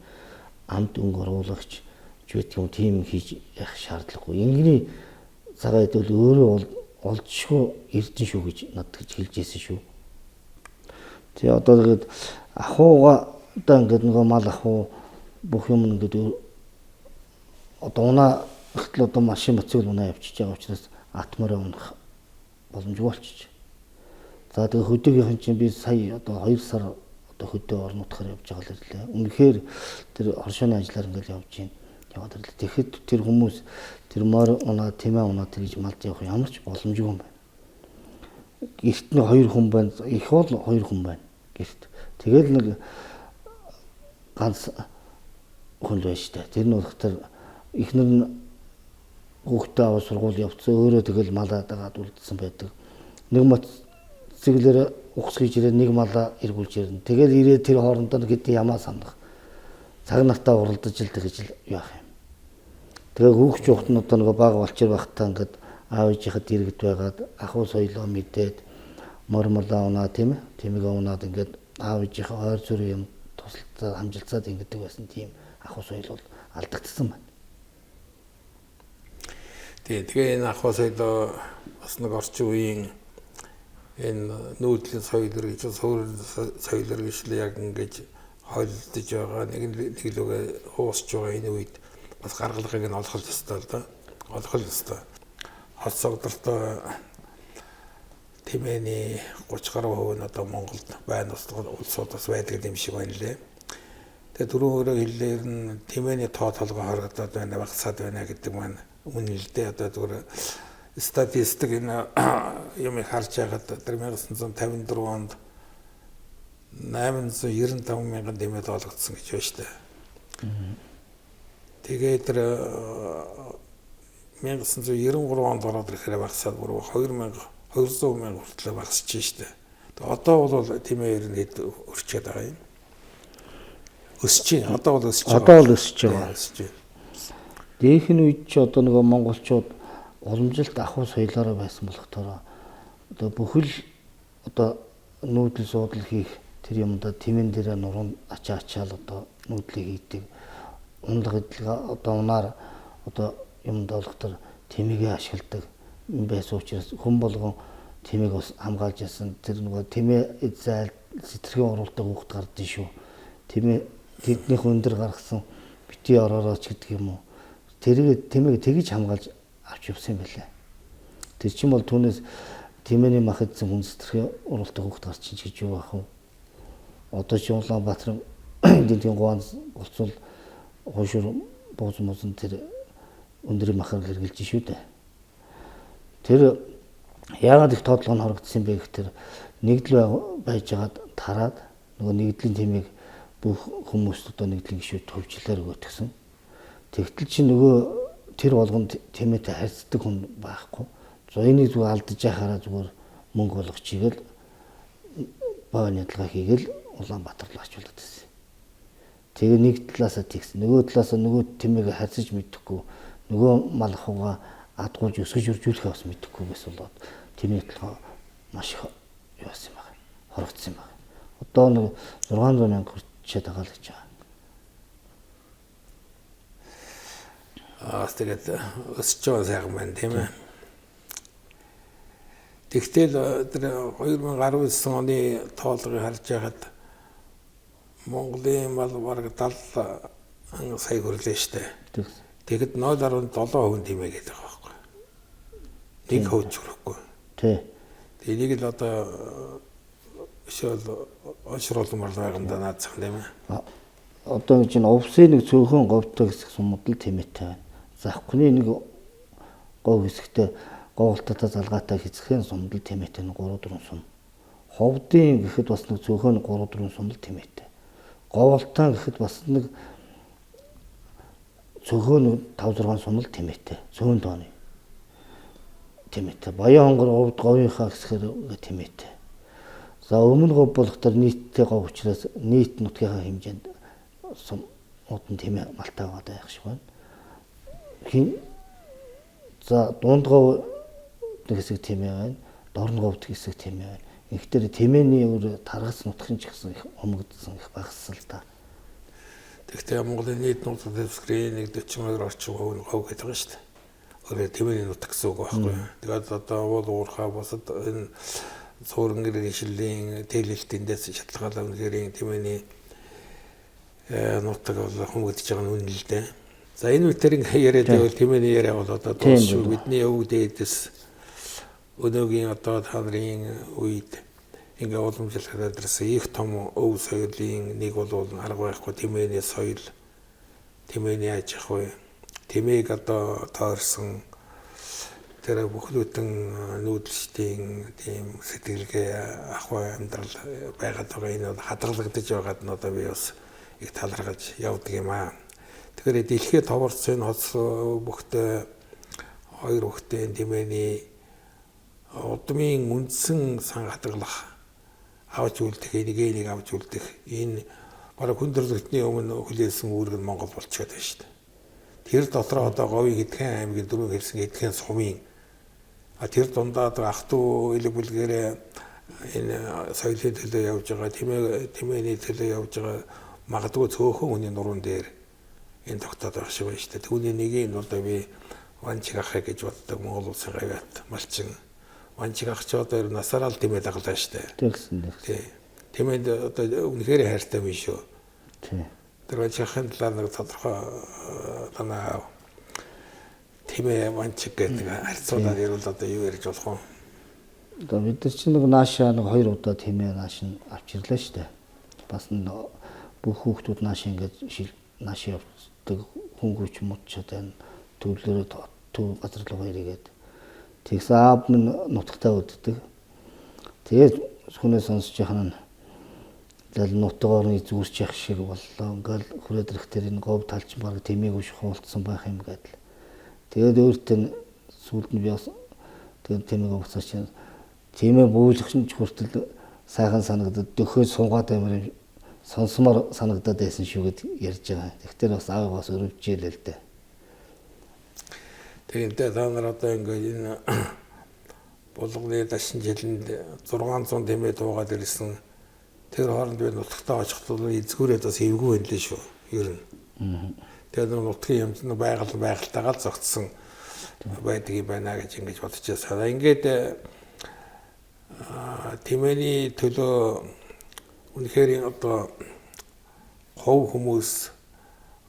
амт өнгө оруулагч жийт юм тийм хийж явах шаардлагагүй. Ингэний цагаа хэдвэл өөрөө олдшгүй эрдэн шүү гэж надад хэлж ирсэн шүү. Тэгээ одоо тэгээд ахууга одоо ингээд нөгөө мал ахуу бүх юм ингээд одоо унаа ихтэл одоо машин моцикл унаа явчихж байгаа учраас атмаараа унах боломжгүй болчих. За тэгээ хөдөөгийнхэн чинь би сая одоо 2 сар одоо хөдөө орнуудахаар явж байгаа л ирлээ. Үнэхээр тэр оршооны ажиллаар ингээд явж байна. Яваад ирлээ. Тэгэхэд тэр хүмүүс тэр морь унаа, тэмээ унаа тэр гэж малд явах ямар ч боломжгүй юм байна. Гэрт нь 2 хүн байна. Их бол 2 хүн байна. Гэрт. Тэгэл нэг ганц хүн байж та. Тэр нь болохоор ихнэр нь хүүхдээ аваа сургууль явцсан. Өөрөө тэгэл малаа дагаад үлдсэн байдаг. Нэг моцикл ухс хийж ирээд нэг малаа эргүүлж ирнэ. Тэгэл ирээд тэр хоорондоо гэдэг ямаа санах. Цаг нартаа уралдаж л гэж л яах юм. Тэгээ хүүхч ухт нь одоо нэг бага болчир байхдаа ингээд аав ээжийнхээ дэрэгд байгаад ахуй соёлоо мэдээд мормолоо унаа тийм ээ. Тэмэгээ унаад ингээд аав ээжийнхээ ойр зүрийн юм тусалцаа хамжилцаад ингэдэг байсан тийм ахуй соёл бол алдагдсан байна. Тэгээ энэ ахуй соёлоо бас нэг орчин үеийн энэ нүүдлийн соёл гэж соёл гэж яг ингэж хойлдож байгаа нэг лүгээ хуусч байгаа энэ үед бас гаргалгыг нь олох ёстой л да. Олох ёстой. Хот согдолтой тэмээний 30% нь одоо Монголд байна улсууд бас байдаг юм шиг байна лээ. Тэгээ түрүүн хэллээр нь тэмээний тоо толгой хорогдоод байна, багасаад байна гэдэг маань үнэн л дээ. Одоо зүгээр статистик энэ юм харж байгаад 1954 онд 895 мянган тэмээд олгогдсон гэж байна шүү дээ. Тэгээд 1993 онд ороод ирэхээр багасаад бүр 200 мянга хүртэл багасж штэ. Тэгээд одоо бол тэмээ ер нь хэд өрчөөд байгаа юм. Өсөж байна. Одоо бол өсөж байгаа. Одоо бол өсөж байгаа. Дээхэн үед ч одоо нөгөө монголчууд уламжилт ахуй соёлоороо байсан болохоор одоо бүхэл одоо нүүдэл суудлал хийх тэр юмдаа тэмэн дээр нуруунд ачаал одоо нүүдлийг хийдэг. Ундаг эдлэг одоо унаар одоо юмд болохоор тэмээгээ ашигладаг юм байсан учраас хүн болгон тэмээг бас хамгаалж ясан. Тэр нөгөө тэмээ эзэл сэтгэрийн оруулалтыг хүүхд гардыг шүү. Тэмээ тэднийх өндөр гаргасан бити ороорооч гэдэг юм уу. Тэрийг тэмээг тэгж хамгаалж авч явсан юм байлаа. Тэр чинь бол түүнээс тэмээний мах эзэн хүн сэтгэрийн оруулалтыг хүүхд гарч чинь гэж юу ах вэ? Одоо ч Улаанбаатар эдийн говьс болцвол хойшор бууз мозон тэр өндрийн махаар хэрглэж шүү дээ. Тэр яагаад их тоотлого нь хорогдсон бэ гэхээр нэгдэл байж байгаад тараад нөгөө нэгдлийн тэмээг бүх хүмүүст одоо нэгдлийн гişүүд төвчлээр өгötгсөн. Тэгтэл чи нөгөө тэр болгонд тэмээтэй харьцдаг хүн байхгүй. Зуйны зүгээр алдаж яхаараа зүгээр мөнгө болгоч игээл бааны ялгаа хийгээл Улаанбаатар руу ачуулдаг гэсэн. Тэгээ нэг талаасаа тэгсэн. Нөгөө талаасаа нөгөө тэмээгээ харьцаж мэдэхгүй. Нөгөө мал ахуйгаа адгуулж өсгөж үржүүлэхээ бас мэдэхгүй байсан болоод тэмээ толгой маш их яасан юм байна. Хорогдсон юм байна. Одоо нэг 600 мянга хүрчээд байгаа л гэж байна. Тэгээд өсөж байгаа сайхан байна тийм ээ. Тэгтэл тэр 2019 оны тоолгыг харж байгаад Монголын мал бараг 70 сая хүрлээ штэ. Тэгэхэд 0.7% тэмээ гэдэг байгаа байхгүй. Нэг хөөж хүрэхгүй. Тий. Энийг л одоо шил оншруулмар байгандаа наацсан тийм ээ. Одоо чинь овсын нэг цөөхөн говьтой хэсэг сумууд л тэмээтэй байна. Завхны нэг говь хэсэгтээ говьлтатаа залгаатай хэсгийн сумд л тэмээтэй 3-4 сум. Ховдын гэхэд бас нэг цөөхөн 3-4 сум л тэмээтэй. Говьлтаа гэхэд бас нэг цөөхөн 5-6 сум л тэмээтэй. Цөөн тооны тэмээтэй. Баян хонгор говьд говийнхаа хэсгээр тэмээтэй. За өмнө говь болохдоор нийттэй говь учраас нийт нутгийнхаа хэмжээнд сумууд нь тэмээ малтай байгаа байх шиг байна. За дунд говь нэг хэсэг тэмээ байна. Дорн говьд хэсэг тэмээ байна. Ихтэй тэмээний өөр таргас нутгын ч гэсэн их омогдсон их багассан л та. Тэгтээ Монголын нийт нутаг дэвсгэрийн 42 орчим хувь гэдэг байгаа шүү дээ. Өөрөөр тэмээний нутаг гэсэн үг байхгүй. Тэгээд одоо уул уурхай бусад энэ цуурын гэрийн шиллийн тэлэлтэндээс шалтгаалаад үнэхээр тэмээний нутаг бол хүмүүдж байгаа нь үнэн л дээ. За энэ үеийн яриад байвал тэмээний яриа бол одоо дуусгүй бидний өвөг дээдэс өнөөгийн одоо та нарын үед ингээ уламжлалт дээрээс их том өв соёлын нэг бол арга байхгүй тэмээний соёл, тэмээний аж ахуй, тэмээг одоо тойрсон тэр бүхлөтэн нүүдэлчдийн тийм сэтгэлгээ ахуй амьдрал байгаад байгаа энэ бол хадгалагдаж байгаад нь одоо би бас их талархаж явдаг юм аа. Тэгэхээр дэлхийд товарсон энэ хоц бүхтэй хоёр бүхтэй тэмээний удмын үндсэн сан хадгалах авч үлдэх энийг авч үлдэх энэ бараг хүндрэлтний өмнө хүлээсэн үүрэг нь Монгол болчиход байна шүү дээ. Тэр дотор одоо Говийн Хэдхэн аймгийн дөрөв хэлсэн Хэдхэн сумын тэр дундаа ах トゥ элэг бүлгэрээ энэ соёлын төлөө явж байгаа тэмээний төлөө явж байгаа магадгүй цөөхөн хүний нуруунд дээр энэ тогтоод байх шиг байна шүү дээ. Түүний нэгийг бол би Ванчиг ахыг гэж боддог Монгол улсын гавьяат малчин Ванчиг ах ч одоо насаараа л тэмээ дагалаа штэ. Тэгсэн. Тэмээд одоо үнэхээр хайртай биш шүү. Тий. Тэр Ванчиг ахын талаар нэг тодорхой танаа тэмээ Ванчиг гэдэг харьцуулаад ярил одоо юу ярьж болох вэ? Одоо бид нар чинь нэг наашаа нэг 2 удаа тэмээ нааш нь авчирлаа штэ. Бас бүх хүүхдүүд нааш ингээд нааш явдаг хөнгөч модчод энэ төвлөрөө төв газар руу ирээд тэгс аав минь нутагтаа өддөг. Тэгээд хүнээ сонсож яхана зал нутгаар нь зүгэрч явах шиг боллоо. Ингээл хүрээд ирэхдээ энэ говь талч баг тэмээг уших болцсон байх юм гэдэл. Тэгээд өөртөө сүүлд нь би бас тэгээд тэмээг уусаач тэмээ бүүлгэх нь хүртэл сайхан санагдаад дөхөө сунгаад амир сонсомоор санагдаад байсан шүү гэд ярьж байгаа. Тэгэхээр бас аав бас өрөвжээлээ л дээ. Тэгээд та нар одоо ингээд энэ булганы дашин жилэнд 600 тэмээ дуугаад ирсэн. Тэр хооронд би нутагтаа очихдоо эзгүүрээ бас эвгүй байлээ шүү. Ер нь. Тэгээд нутгийн юмд байгальтайгаа зогтсон байдаг юм байна гэж ингэж бодчихсан. Ингээд тэмээний төлөө үнэхээр одоо хов хүмүүс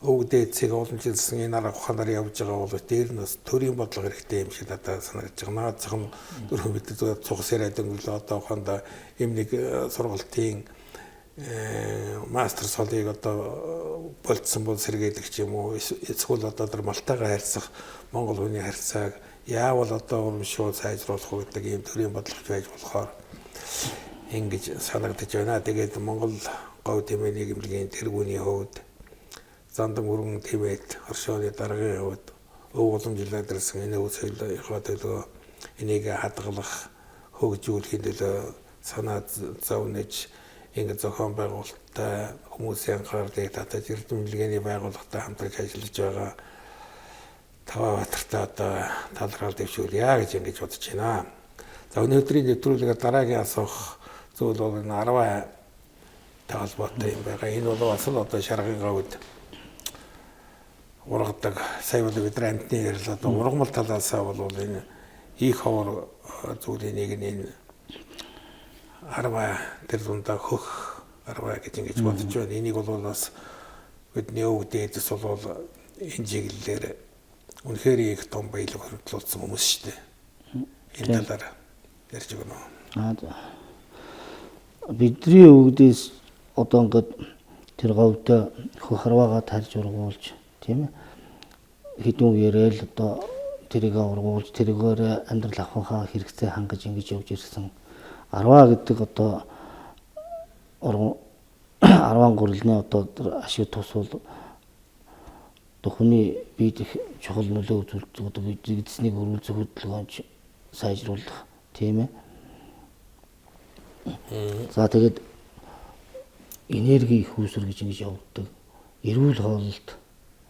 өвдөөцийг уламжилсан энэ арга ухаанаар явж байгаа бол дээр нь бас төрийн бодлого хэрэгтэй юм шиг надад санагдаж байгаа. Наад зах нь дөрөв бид зүгээр цугс яриад өнгөрлөө одоо ухаанда юм нэг сургалтын мастер солыг одоо болцсон бол сэргээдэг ч юм уу эсвэл одоо тэр Малтайгаа харьцах Монгол хүний харьцааг яавал одоо урамшуул сайжруулах гэдэг ийм төрийн бодлого байж болохоор ингэж санагдаж байна. Тэгээд Монгол говь тэмээний гэмлэгийн тэргүүний хувьд зандан өргөн тэмээд оршооны даргын хувьд өв уламжлалт дэрсэн энэ өв соёлынхоо төлөө энийг хадгалах хөгжүүлэхийн төлөө санаа зовнож ингэ зохион байгуулалттай хүмүүсийн анхаарлыг татаж эрдэмтдийн байгууллагатай хамтран ажиллаж байгаа Таваатартай одоо талархал дэвшүүлье гэж ингэж бодож байна. За өнөөдрийн нэвтрүүлгээ дараагийн асуух зүйл бол энэ 10 талбартай юм байгаа. Энэ бол бас л одоо шаргын говьд ургадаг сая бол бид амтны ярил одоо ургамал талаасаа бол энэ их ховор зүйлийн нэг нь энэ 10 тэр дундаа хөх 10 гэж ингэж бодож байна. Энийг бол бас бидний өвөг дээдэс бол энэ чиглэлээр үнэхээр их том баялаг хөрвүүлсэн хүмүүс шүү дээ. Энэ талаар ярьж байна. Бидний өвгдээс одоо ингээд тэр говьд хөх харваагаа тарж ургуулж тийм ээ хэдэн үеэрэл одоо тэрийг ургуулж тэргээр амьдрал авахынхаа хэрэгцээ хангаж ингэж явж ирсэн 10 гэдэг одоо 10 гурилны одоо ашиг тус бол тухны бид их чухал нөлөө үзүүлдэг одоо эзнийг өрүүлзэх хөдөлгөөнч сайжруулах тийм ээ. За тэгээд энерги их үүсгэр гэж ингэж явагддаг. Эрүүл хооллолт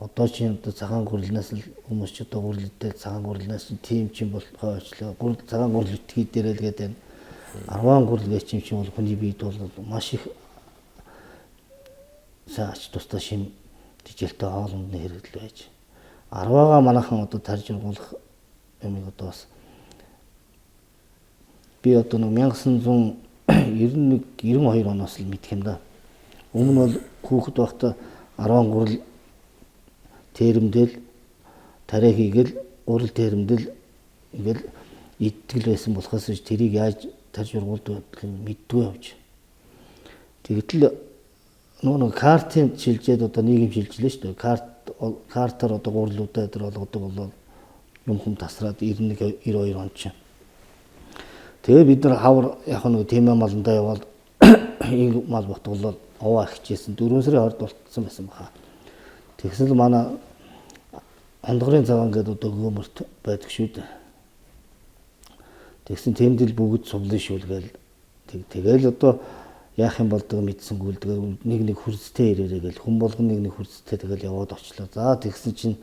одоо чинь одоо цагаан гурилнаас л хүмүүс ч одоо гурилдээ цагаан гурилнаас тийм ч юм болохоо очлоо. Цагаан гурил итгий дээрэл гэдэг 10 гурал гэж юм чинь бол хүний биед бол маш их саач тусдаа шим тижилтэй хоолндны хэрэгэл байж. 10-аагаа манайхан одоо тарж ургуулах юмыг одоо бас би одоо 1991 92 оноос л мэдх юм да. Өмнө бол хүүхэд байхдаа 10 гурал тэрэмдэл тариа хийгээл гурал тэрэмдэл ингээл идтгэл байсан болохоос тэрийг яаж тарж ургуулдаг гэдгийг мэддгүй явж. Тэгэтэл нөгөө картын шилжээд одоо нийгэм шилжлээ шүү дээ. Картаар одоо гурлуудаа өдр болгодог болол юм хүм тасраад 91 92 он чинь. Тэгээ бид нар хавар яг нэг тэмээ малндаа яваад ийм мал ботголол овоо ахижсэн 4 сарын 20-д болтсон байсан баха. Тэгсэл манай ондгорын цагаан гэдэг одоо гөөмөрт байдаг шүү дээ. Тэгсэн тэмдэл бүгд сувлын шүүлгээл тэгэл одоо яах юм болдог мэдсэнгүүл тэгээ нэг хүрцтэй ирээрээ гэл хүн болгон нэг хүрцтэй тэгэл яваад очлоо. За тэгсэн чинь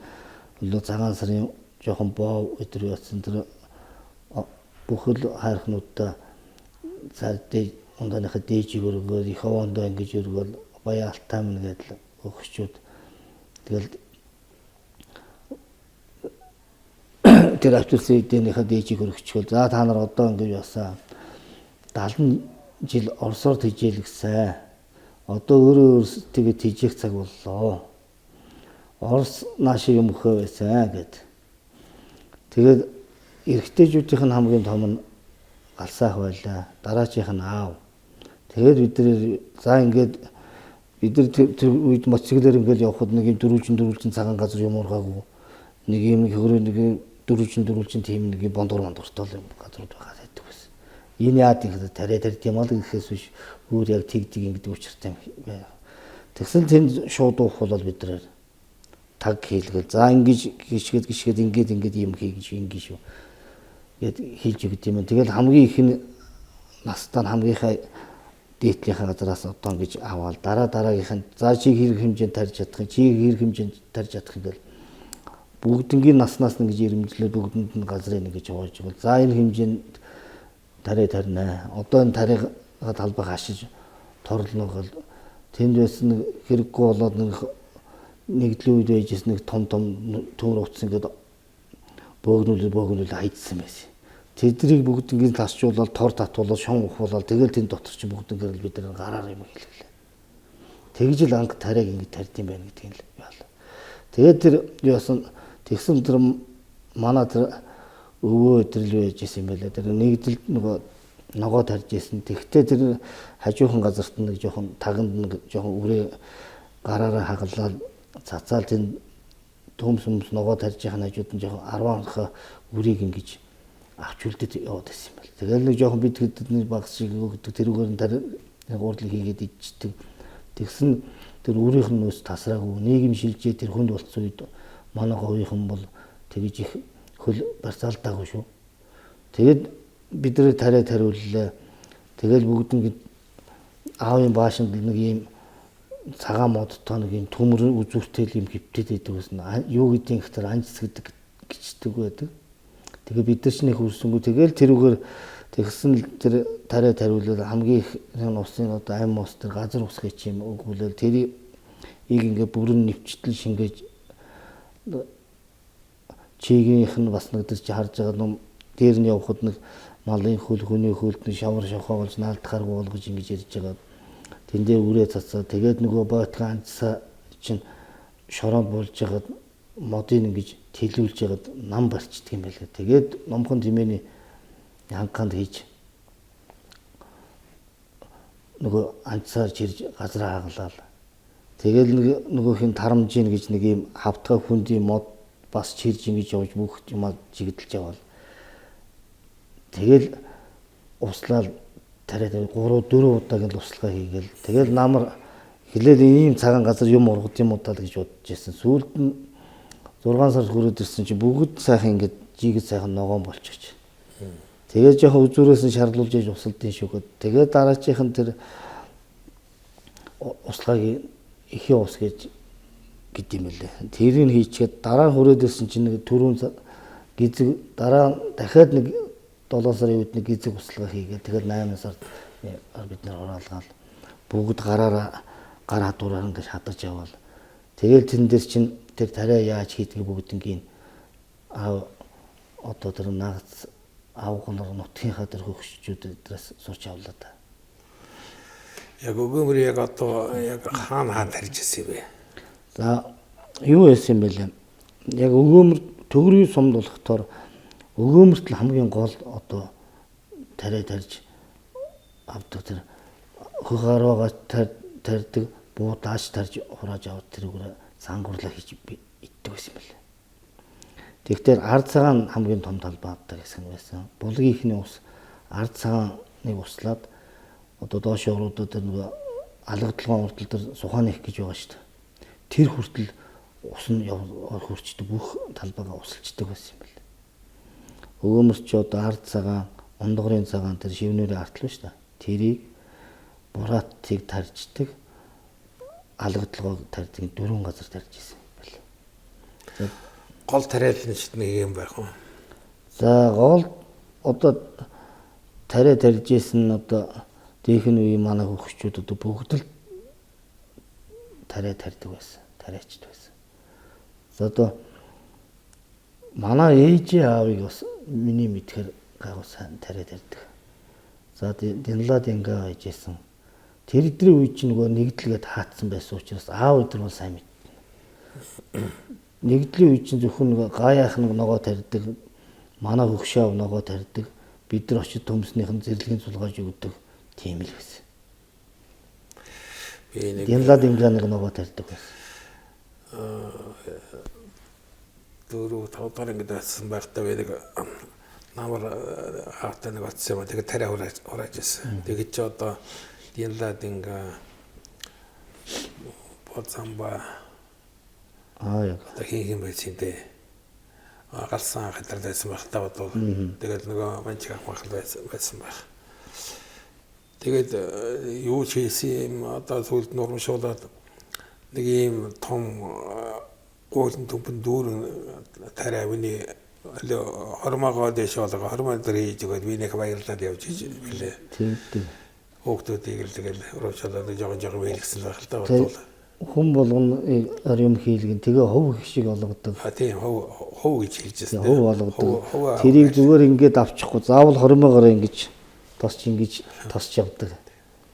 өлөө цагаан сарын жоохон боо өдөр яцсан тэр бүхэл хайрхнуудаа цаадээ ундааныхаа дээжиг өргөөл их овоондоо ингэж өргөөл баяа алтаа мэн гэдэл өгчүүд тэгэл тэр автобусын эднийхээ дээжиг өргөчгөл за та нар одоо ингэж ясаа 70 жил Оросоор тэжээлгсэн. Одоо өөрөө тэгээд тэжээх цаг боллоо. Орос наашиг юм өхөө байсан гэд. Тэгээд эрэгтэйчүүдийнх нь хамгийн том нь галсаах байлаа. Дараачих нь аав. Тэгээд бид нэр за ингээд бид нар тэр үед мотоциклээр ингээд явхад нэг юм дөрвөлжин цагаан газар юм ургаагүй. Нэг юм хөрөө нэг дөрвөлжин тийм нэг бондгор мондгортой юм газрууд байгаа гэдэг байсан. Энэ яад их тариа тийм бол гэхээс биш өөр яг тэгдэг ингэдэг учиртай юм. Тэгсэн тэнд шууд уух бол бид нар таг хийлгэл. За ингэж гიშгэд ингээд юм хийж ингэ шүү. Гэт хийж өгд юм. Тэгэл хамгийн их нь настаа хамгийн дээдлийнхаа газараас одоо ингэж аваад дараагийнх нь за чи хэрэг хэмжээнд тарьж чадах, чи хэрэг хэмжээнд тарьж чадах гэл бүгднгийн наснаас нэгж ирэмжлээд бүгдэнд нь газрыг нэгж явуулж игэл. За энэ хэмжээнд тариа тарина. Одоо энэ тариага талбай хашиж торлно гэл тэнд байсан хэрэггүй болоод нэгдлийн үед байжсэн нэг том төмөр утсан гэдэг бөөгнүүл хайдсан байсан. Тэднийг бүгднийг тасчуулаад тор татуулаад шон ухуулаад тэгэл тэнд дотор чи бүгднийг л бид нар гараар юм хэлгэлээ. Тэгж л анги тариаг ингэ тарьд юм байна гэдгийг л яалаа. Тэгээд тэр яасан тэгсэн тэр манай тэр өвөө өдрөл байж исэн юм байлаа. Тэр нэгдэлд ногоо тарьж исэн. Тэгтээ тэр хажуухан газарт нэг жоохон таганд нэг жоохон үрээ гараараа хагалаад цацаал тэнд төмс ногоо тарьж яхад хажууд нь жоохон 10 онхоо үрийг ингэж авч үлдээд яваад байсан юм байна. Тэгэл нэг жоохон бид хэдний багс шиг өгдөг тэрүүгээр нь гурлыг хийгээд ичдэг. Тэгсэн тэр үрийнх нь өөс тасраагүй нийгэм шилжээ тэр хүнд болцсон үед манай говийнхан бол тэгж их хөл барцаалтаагүй шүү. Тэгэд бид нэр тариуллаа. Тэгэл бүгд ингэ аавын баашинд нэг юм цагаан модтой нэг юм төмөр үзүүртэй юм хөвтөд байдаг гэсэн. Юу гэдгийг ихтер анжис гэдэг гिचдэг байдаг. Тэгээ бид нар ч нэг хүрсэнгүй. Тэгэл тэрүүгээр тэгсэн тэр тариулал хамгийн их усын одоо ам ус тэр газар усгий юм өгүүлэл тэрийг ингээ бүрэн нэвчтэл шингээж чигийнх нь бас нэг тэр чи харж байгаа юм дээр нь явхад нэг малын хөл хүний хөлд нь шавар шавхаа болж наалдахааргүй болгож ингэж ярьж байгаа. Тэндээ үрээ цацаа тэгээд нөгөө бойтга анцаа чинь шороо болж байгаад модыг ингэж тэлүүлж байгаад нам барьчдаг юм байлаа. Тэгээд номхон тэмээний ханганд хийж нөгөө анцаар чирж газар хагалаа. Тэгэл нөгөөх нь тарамжийн гэж нэг юм хавтгай хүндийн мод бас чирж ингэж явж бүх юмаа жигдэлж явал. Тэгэл услаад тариад 3-4 удаагийн туслага хийгээл. Тэгэл намар хэлээл ийм цагаан газар юм ургад юм удаа л гэж бодож байсан. Сүүлд нь 6 сар хүрээд ирсэн чинь бүгд сайхан ингэж жигэд сайхан ногоон болчихж. Тэгээд жоохон үзүүрээс нь шаарлуулж яж усалдын шүүхэд. Тэгээд дараачихын тэр услагийг ихийн ус гэж гэдэг юм лээ. Тэрийг хийчихэд дараа нь хүрээд ирсэн чинь нэг түрүүн гизэг дараа дахиад нэг 7 сарын үед нэг эзэг услага хийгээд тэгээд 8 сард бид нэр оролцоод бүгд гар хадуураар ингэж хадаж явал тэгэл тэн дээр чинь тэр тариа яаж хийдгийг бүгднгийн одоо тэр нагц авгонор нутгийнхаа тэр хөгшчүүдээс сурч авлаа та. Яг өгөөмөр яг одоо яг хаана тарьж ирсэн бэ? За юу байсан юм бэ лээ? Яг өгөөмөр төгрөгийн сумд болохдоор өгөөмөрт л хамгийн гол одоо тариа тарьж авдаг тэр хөх гараагаа тарьдаг буудааш тарьж хурааж аваад тэрүүгээр сангуурлаа хийж иддэг байсан юм байна. Тэгэхээр ард цагаан хамгийн том талбайтай гэсэн байсан. Булгийнхний ус ард цагааныг услаад одоо доош явруудад тэр нэг алгадлагын уртал дээр сухааны их гэж байгаа шүү дээ. Тэр хүртэл ус нь хурцдаг бүх талбайгаа усалчдаг байсан юм байна. Өгөөмөрч одоо ард цагаан, ондогрын цагаан тэр шивнэрийн артл шүү дээ. Тэрийг бураатыг тарьждаг, алгадлагыг тарьдаг 4 газар тарьж ирсэн юм байна. Гол тариалан шид нэг юм байх уу? За гол одоо тариа тарьж ирсэн одоо дээхэн үеийн манай хөгшчүүд одоо бүгд л тариа тарьдаг байсан, тариачд байсан. За одоо манай ээжийн аавыг бас миний мэдхээр гайгүй сайн тариа тарьдаг. За Динлад ингээ байжсэн. Тэр өдрийн үе чинь нөгөө нэгдэлгээд хаацсан байсан учраас аав өдөр бол сайн мэднэ. Нэгдлийн үе чинь зөвхөн нөгөө гаяах нэг ногоо тарьдаг, манай хөгшөө ногоо тарьдаг, бид нар очиж төмснийхэн зэрлэгийн цулгааж өгдөг тийм л байсан. Би нэг Динлад ингээ нэг ногоо тарьдаг байсан. 4-5 дараа ингэ байсан байхдаа би нэг намар хавтаа нэг очсон юм. Тэгээд тариа хурааж ирсэн. Тэгээд ч одоо Динлад ингээ боцамба Яг одоо хийх юм байсан дээ. Галсан хатар байсан байхдаа бол тэгээд нөгөө манчиг авах байсан байх. Тэгээд юу ч хийсэн юм одоо сүлд нурамшуулаад нэг юм том гуулын төмпөн дүүрэн тариа авны хормогоо дэш болго хормоо дээр хийж өгөөд би нэг баярлаад явж билээ. тийм. Хүүхдүүдийг л тэгэл урамшуулаад жоохон байлгсан байх л да бол. Хүн болгоно юм хийлгэн тэгээ хов их шиг олгодог. Тийм хов гэж хэлж байсан. Хов олгодог. Тэрийг зүгээр ингээд авчихгүй заавал хормоогоор ингэж тосч явдаг.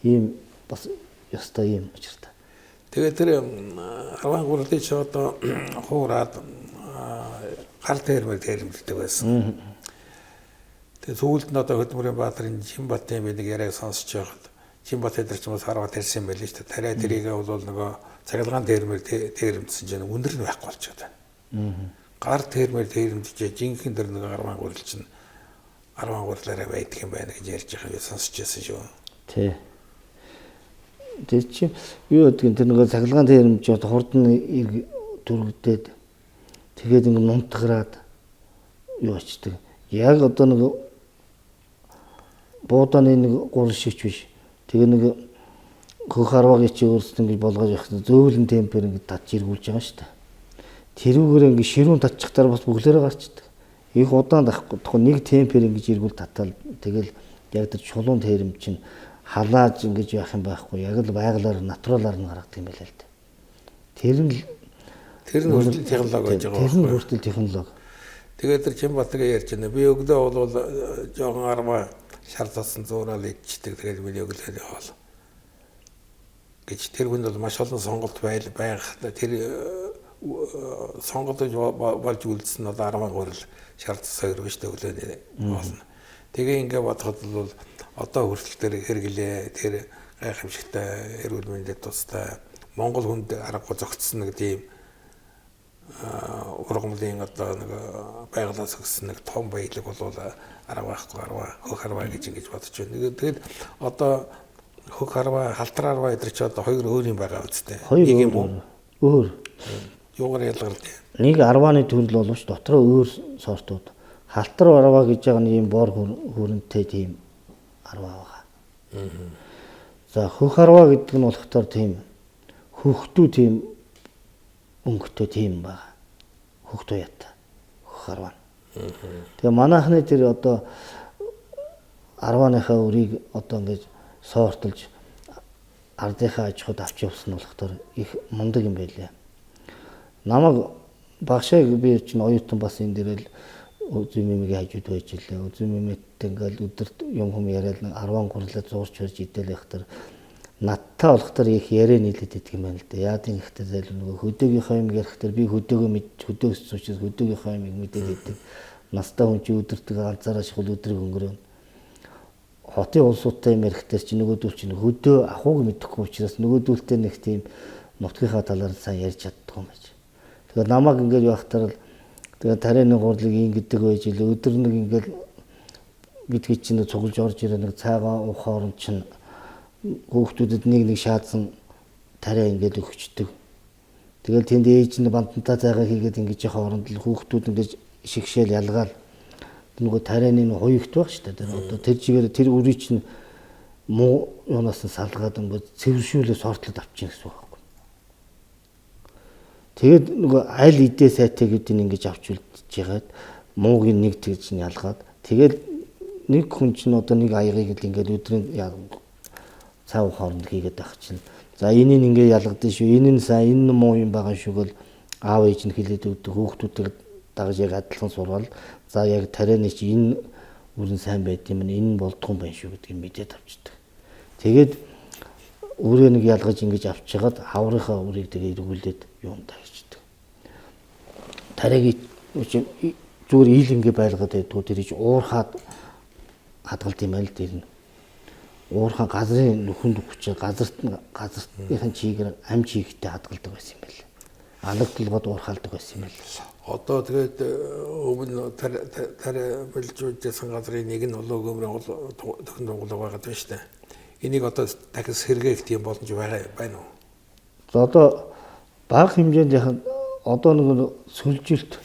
Ийм бас ёстой юм учиртай. Тэгээ тэр 13-ны ч одоо хуураад гар тэрмэлдэг байсан. Тэгээ сүүлд нь одоо Хөдөлмөрийн Баатарын Жимбатын нэг яриаг сонсож байхад Жимбат дээр ч бас хараад ирсэн байл шүү дээ. Тариа тэрийг бол нөгөө цахилгаан тэрмэлсэн чинь өндөр нь байхгүй болчиход байна. Гар тэрмэл тэрмэлж жинхэнэ дэр нэг 10 гурил чинь 10 гурилаараа байдаг юм байна гэж ярьж байгаа юм сонсож байсан шүү. Тий. Тэр чи юу гэдгийг тэр нөгөө цахилгаан тэрмэлж одоо хурдан дөрвдөд тэгээд ингэ нунтгараад юу очдөг. Яг одоо нэг бууданы нэг гурил шигч биш. Тэгээ нэг хөх харвагийн чи өөрсдөө ингэж болгож явах зөөлөн темпер ингэж татж иргүүлж байгаа шүү дээ. Тэрүүгээр ингэ ширүүн татчихтаар бас бүглээрээ гарчдаг. Их удаан дахгүй нэг темпер ингэж иргүүл татал тэгэл яг тэр чулуун тэрэм чинь халааж ингэж явах юм байхгүй. Яг л байгалаар натуралаар нь гаргадаг юм байлаа л дээ. Тэр нь хүртэл технологи гэж байгаа. Тэр нь хүртэл технологи. Тэгээд тэр Жимбатыг ярьж байна. Би өглөө бол жоохон арма шаардсан зуурал ичдэг. Тэгээд миний өглөө хоол. Гэж тэр хүнд бол маш олон сонголт байх. Тэр сонголт болж үлдсэн нь одоо 10 гурил шаардсан сойрго шүү дээ өглөөний хоол. Тэгээ ингээ бодоход бол одоо хүртэл тэр хэрэглээ тэр гайхамшигтай эрүүл мэндэд тустай Монгол хүнд аргагүй зөгцсөн нэг тийм ургамлын одоо нэг байгалаас өгсөн нэг том баялаг бол арга байхгүй хөх харваа гэж ингэж бодож байна. Тэгээд одоо хөх харваа халтар харваа эдэр чи одоо хоёр өөр юм байгаа үстэй. Нэг юм өөр. Юугаар ялгардаг? Нэг арвааны төрөл боловч дотроо өөр сортууд. Халтар арваа гэж байгаа нэг юм бор хүрэнтэй тийм арваа байгаа. За хөх харваа гэдэг нь болохоор тийм хөхтүү тийм өнгөтэй тийм байгаа. Хөхтөө ята. Хөх харваа. Тэгээ манайхны тэр одоо 10-ныхаа үрийг одоо ингэж соортолж ардынхаа аж ахуйд авч явсан болохоор их мундаг юм байлээ. Намайг багшаа би чинь оюутан бас энэ дээрэл Үзэн мэмгийн хажууд байж илээ. Үзэн мэмэдтэй ингээл өдөрт юм хүм яриад 10 гурлаа зурж хөрж идэл явахтар надтай болохтар их яриа нийлээд идэх юм байна л да. Яа тийм ихтэй зайл нөгөө хөдөөгийнхөө юм ярихтар би хөдөөгөө мэд хөдөөгс учраас хөдөөгийнхөө юм мэдээд идэг. Настай хүн чи өдөртөө ганцаараа шихул өдрийг өнгөрөөнө. Хотын улсуудтай юм ярихтар чи нөгөөдөл чинь хөдөө ахууг мэдэхгүй учраас нөгөөдөлтэй нэг тийм нутгийнхаа талаар сайн ярьж чаддаг юм байж. Тэгэхээр намайг ингээд явахтар тэгээ тарианы гурлыг ингэдэг байж илээ. Өдөр нэг ингээд бидний чинь цуглаж орж ирээ нэг цайгаа уухаар чинь хүүхдүүдэд нэг шаадсан тариа ингээд өгчдөг. Тэгэл тэнд ээж нь бантантаа цайгаа хийгээд ингэж яхаа оронд л хүүхдүүд ингэж шигшээл ялгаал нөгөө тарианы хуйгт байх шүү дээ. Одоо тэр чигээр тэр үрий чинь муу юунаас салгаад ингээд цэвэршүүлээ сортлоод авчихна гэсэн үг байхгүй. Тэгээд нөгөө аль идээ сайтай гэдгийг ингэж авч үлдчихэж ягаад муугийн нэг тэгж нь ялгаад тэгээд нэг хүн чинь одоо нэг аягыг л ингээд өдрийн цав хооронд хийгээд байх чинь. За энийг ингээд ялгадсан шүү. Энэ нь сайн энэ муу юм байгаа шүү гэл аав ээж нь хэлээд өгдөг. Хүүхдүүдийг дагаж яг адилхан сургаал. За яг тарианы чи энэ үрэн сайн байд юм энэ нь болдгоо юм байна шүү гэдгийг мэдээд авчдаг. Тэгээд үрээ нэг ялгаж ингэж авчигаад хаврынхаа үрийг тэгээ эргүүлээд юундаа хийдэг. Тариагийн зүгээр ил ингэ байлгаад байдгүй тэр чинь уурхаад хадгалт юм байл дээр нь. Уурхаа газрын нүхэнд хүчээ газартын чигээр амь чигтэй хадгалдаг байсан юм байл. Алагдлагад уурхаалдаг байсан юм байл. Одоо тэгээд өмнө тариа бэлжүүлжсэн газрын нэг нь улуу гөмрийн төхөн дунгуулга байгаа даа шүү дээ. Энийг одоо дахиж сэргээх тийм боломж байна уу? За одоо бага хэмжээнд яг одоо нэг сүлжилт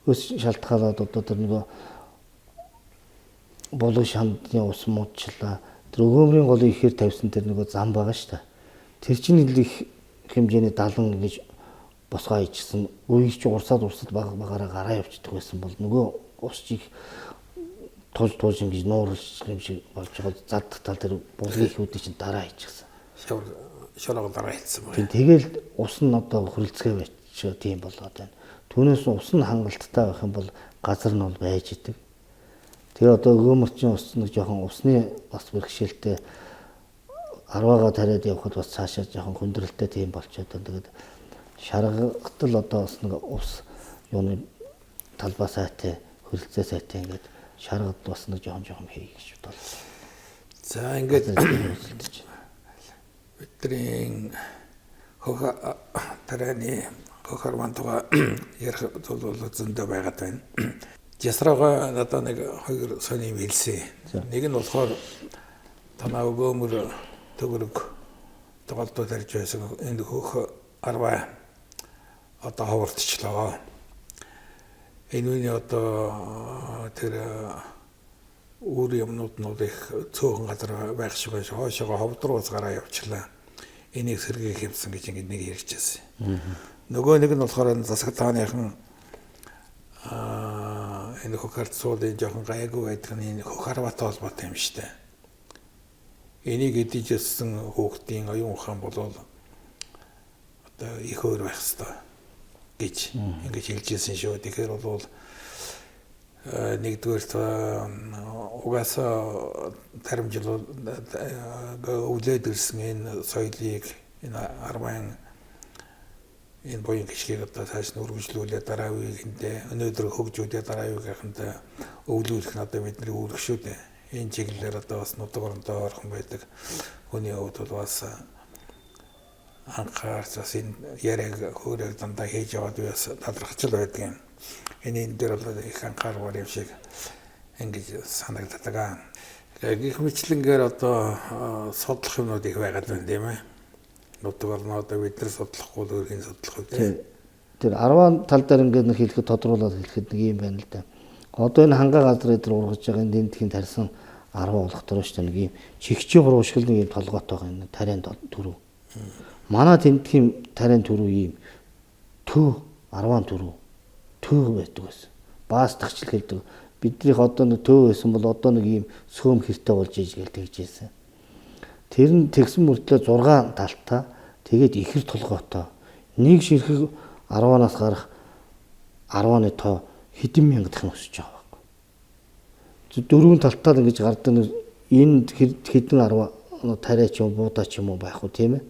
өс шалтгаалаад одоо тэр нэг болоо шандны ус муучлаа. Тэр өгөөмрийн голыг ихээр тавьсан тэр нэг зам байгаа шүү дээ. Тэр чинь их хэмжээний 70 гэж босгоо ичсэн. Үеийг чи урсаад багаараа гараа явчихдаг байсан бол нөгөө ус чиг тулж ингэж нуурлж юм шиг болж байгаа заддаг тал тэр булгийн хүүдийг чинь дараа хийчихсэн. Шороо дараа хийсэн байна. Тэгэл ус нь одоо хөрөлцгөө байчих тийм болоод байна. Түүнээс ус нь хангалттай байх юм бол газар нь бол байж идэг. Тэгээ одоо өгөөмөрчин ус нэг жоохон усны бас бэрхшээлтэй 10-аагаа тариад явхад бас цаашаа жоохон хүндрэлтэй тийм болчиход байна. Тэгээд шаргатал одоо бас нэг ус юуны талбай сайтай хөрөлцөө сайтай ингээд шаргад бас нэг жоохон хий гэж бодлоо. За ингээд бидний тарианы хохарвантуга ярих зүйл зөндөө байгаад байна. Ясрага надад нэг хоёр сони хэлсэн. Нэг нь болохоор танаа өгөөмөр төгөрөг тоглолтоо тарьж байсан энэ хөх 10 одоо хавартчлаа. Энэ үний одоо тэр үр юмнууд их цөөхөн газар байх шиг байж хоошоо ховдрууз гараа явчлаа. Энийг сэргээх юмсан гэж ингэ нэг ярьчихсан. Нөгөө нэг нь болохоор засаг тааныхан энэ хохарцуулын жоохон гайгүй байдаг нь энэ хохарватай холбоотой юм шүү дээ. Энийг эдижсэн хүүхдийн оюун ухаан бол одоо их өөр байх ёстой гэж ингэж хэлжсэн шүү. Тэгэхээр бол нэгдүгээр угаасаа таримжил өвлөд ирсэн энэ соёлыг энэ 10 энэ боён гişгийг одоо цааш нь үргэлжлүүлээ дараа үеийнтэй өнөөдөр хөгжүүлээ дараа үеийнхэнтэй өвлүүлэх нь одоо бидний үүрэг шүү дээ. Энэ чиглэлээр одоо бас нутаг орондоо орхон байдаг хүний хувьд бол бас анхаарч бас энэ яриаг хөөрөг дандаа хийж яваад бас талархчл байдаг юм. Энэ дээр бол их анхааругаар юм шиг ингэж санагддаг. Гэх мэтлэнгээр одоо судлах юмнууд их байгаад байна тийм ээ. Нутаг орноо одоо бид нар судлахгүй л өөрхийн судлах үү тийм. Тэр 10 тал дээр ингээд нэг хэлэхэд тодруулаад хэлэхэд нэг юм байна л да. Одоо энэ хангаа газар дээр ургаж байгаа энэ дэмтгийн тарьсан 10 болох дөрөв шүү дээ нэг юм чигчээ гурвшгал нэг юм толгойтой байгаа энэ тариан төрөв. Манай тэмдгийн тариан төрөв юм төв 10 төрөв төв байдаг байсан. Баас тагчл хэлдэг. биднийх одоо нэг төв байсан бол одоо нэг ийм сөөм хэртэй болж иж гэл тэгжсэн. Тэр нь тэгсэн мөртлөө 6 талтаа тэгээд ихэр толгойтой нэг ширхэг 10-аас гарах 10-ны тоо хэдэн мянга дахин өсөж байгаа байхгүй. Дөрвөн талтаа ингэж гардаг энэ хэдэн 10 тариа ч юм буудаа ч юм уу байх уу тийм ээ.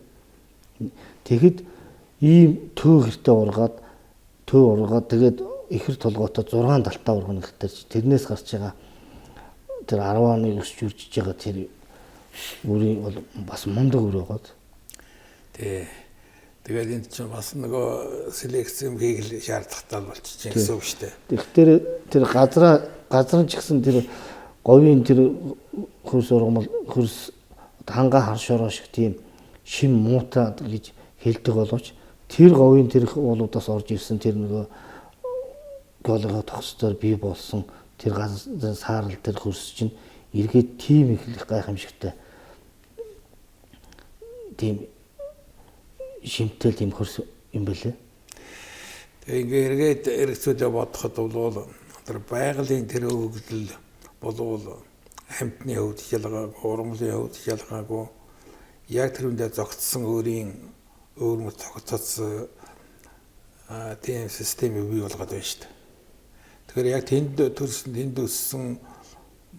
Тэгэхэд ийм төв хэртэй ургаад тэгээд ихэр толгойтой 6 талтаа ургана гэхдээ тэрнээс гарч байгаа тэр 10-ны өсч үржиж байгаа тэр үрийн бол бас мундаг үр байгаад. Тэгээд энэ чинь бас нөгөө селекц юм хийгэл шаардлагатай болчихж гэсэн үг шүү дээ. Тэгэхээр тэр газар ч гэсэн тэр говийн тэр хөрс ургамал хөрс хангаа харшороо шиг тийм шин муута гэж хэлдэг боловч тэр говийн тэр уулуудаас орж ирсэн тэр нөгөө голгоо тогсдоор бий болсон тэр газар саарл тэр хөрс чинь эргээд тийм их гайхамшигтай тийм шимтэл тийм хөрс юм бэлээ. Тэгээ ингээ эргээд эргэцүүдээ бодоход бол тэр байгалийн тэр хөгжил болвол хамтны хөвд хялгаагүй, ургамлын хөвд хялгаагүй яг тэрүндээ зогтсон өөрийн өөр мөц тогтцол тийм системийг бий болгоод байна шүү дээ. Тэгэхээр яг тэнд өссөн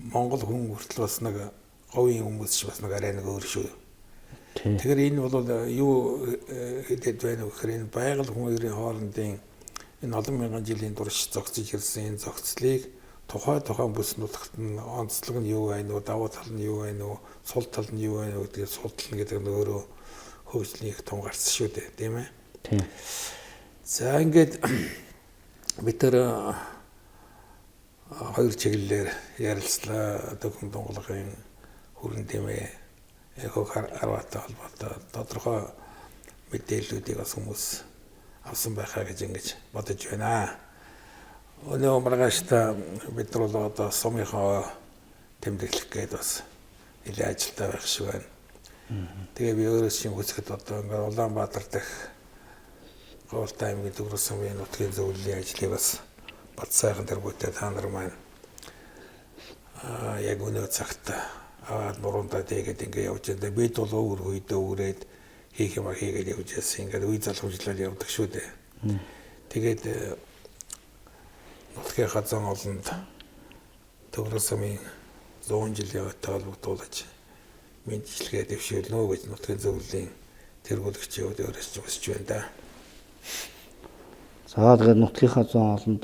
Монгол хүн хүртэл бас нэг говийн хүмүүс ч бас нэг арай нэг өөр шүү. Тэгэхээр энэ бол юу хэдэд байна вэ гэхээр энэ байгаль хүмүүсийн хоорондын энэ олон мянган жилийн турш зогсож ирсэн энэ зогцлыг тухайн бүс нутагт нь онцлог нь юу байна уу, давуу тал нь юу байна уу, сул тал нь юу байна уу гэдгийг судлах гэдэг нь өөрөө хөгжлийн их том гарц шүү дээ, тийм ээ. Тийм. За ингээд бид тэр хоёр чиглэлээр ярилцлаа. Дөхөн дунгалагын хүрэн дэмээ яг харватай холбоотой тодорхой мэдээллүүдийг бас хүмүүс авсан байхаа гэж ингэж бодож байна. Өнөө маргааштай бид нар бол одоо сумынхаа тэмдэглэх гээд бас нэлээд ажилтаа байх шиг байна. Тэгээ би өөрөө чинь хүсэхэд одоо ингээд Улаанбаатар дахь Говьтай аймгийн Дөрвөн сумын нутгийн зөвлөлийн ажлыг бас бат сайхан тэргүүтээ та нар маань яг өнөө цагт аваад муруундаа тэгээд ингээд явж байгаа. Бид бол өөр үедээ үрээд хийх юм хийгээд явж байсан. Ингээд үе залхамжлал явдаг шүү дээ. Тэгээд нутгийн хазан олонд Дөрвөн сумын 100 жилийн өтө холбогдуулж мэдчилгээ дэвшүүлнэ гэж нутгийн зөвлөлийн тэргүүлэгчид өөрөөс ч хүсэж байна да. За тэгээд нутгийнхаа 100 олонд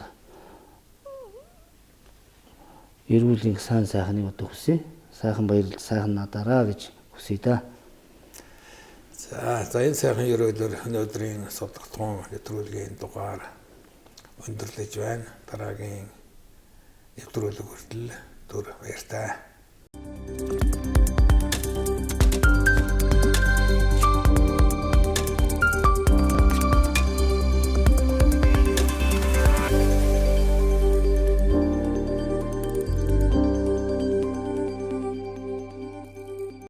эрүүлийн сайн сайхныг одоо хүсье. Сайхан баярлал сайхан надараа гэж хүсье да. За энэ сайхан өрөөлөөр өнөөдрийн судалтгуун нэвтрүүлгийн дугаар өндөрлөж байна. Дараагийн нэвтрүүлэг хүртэл түр баяртай.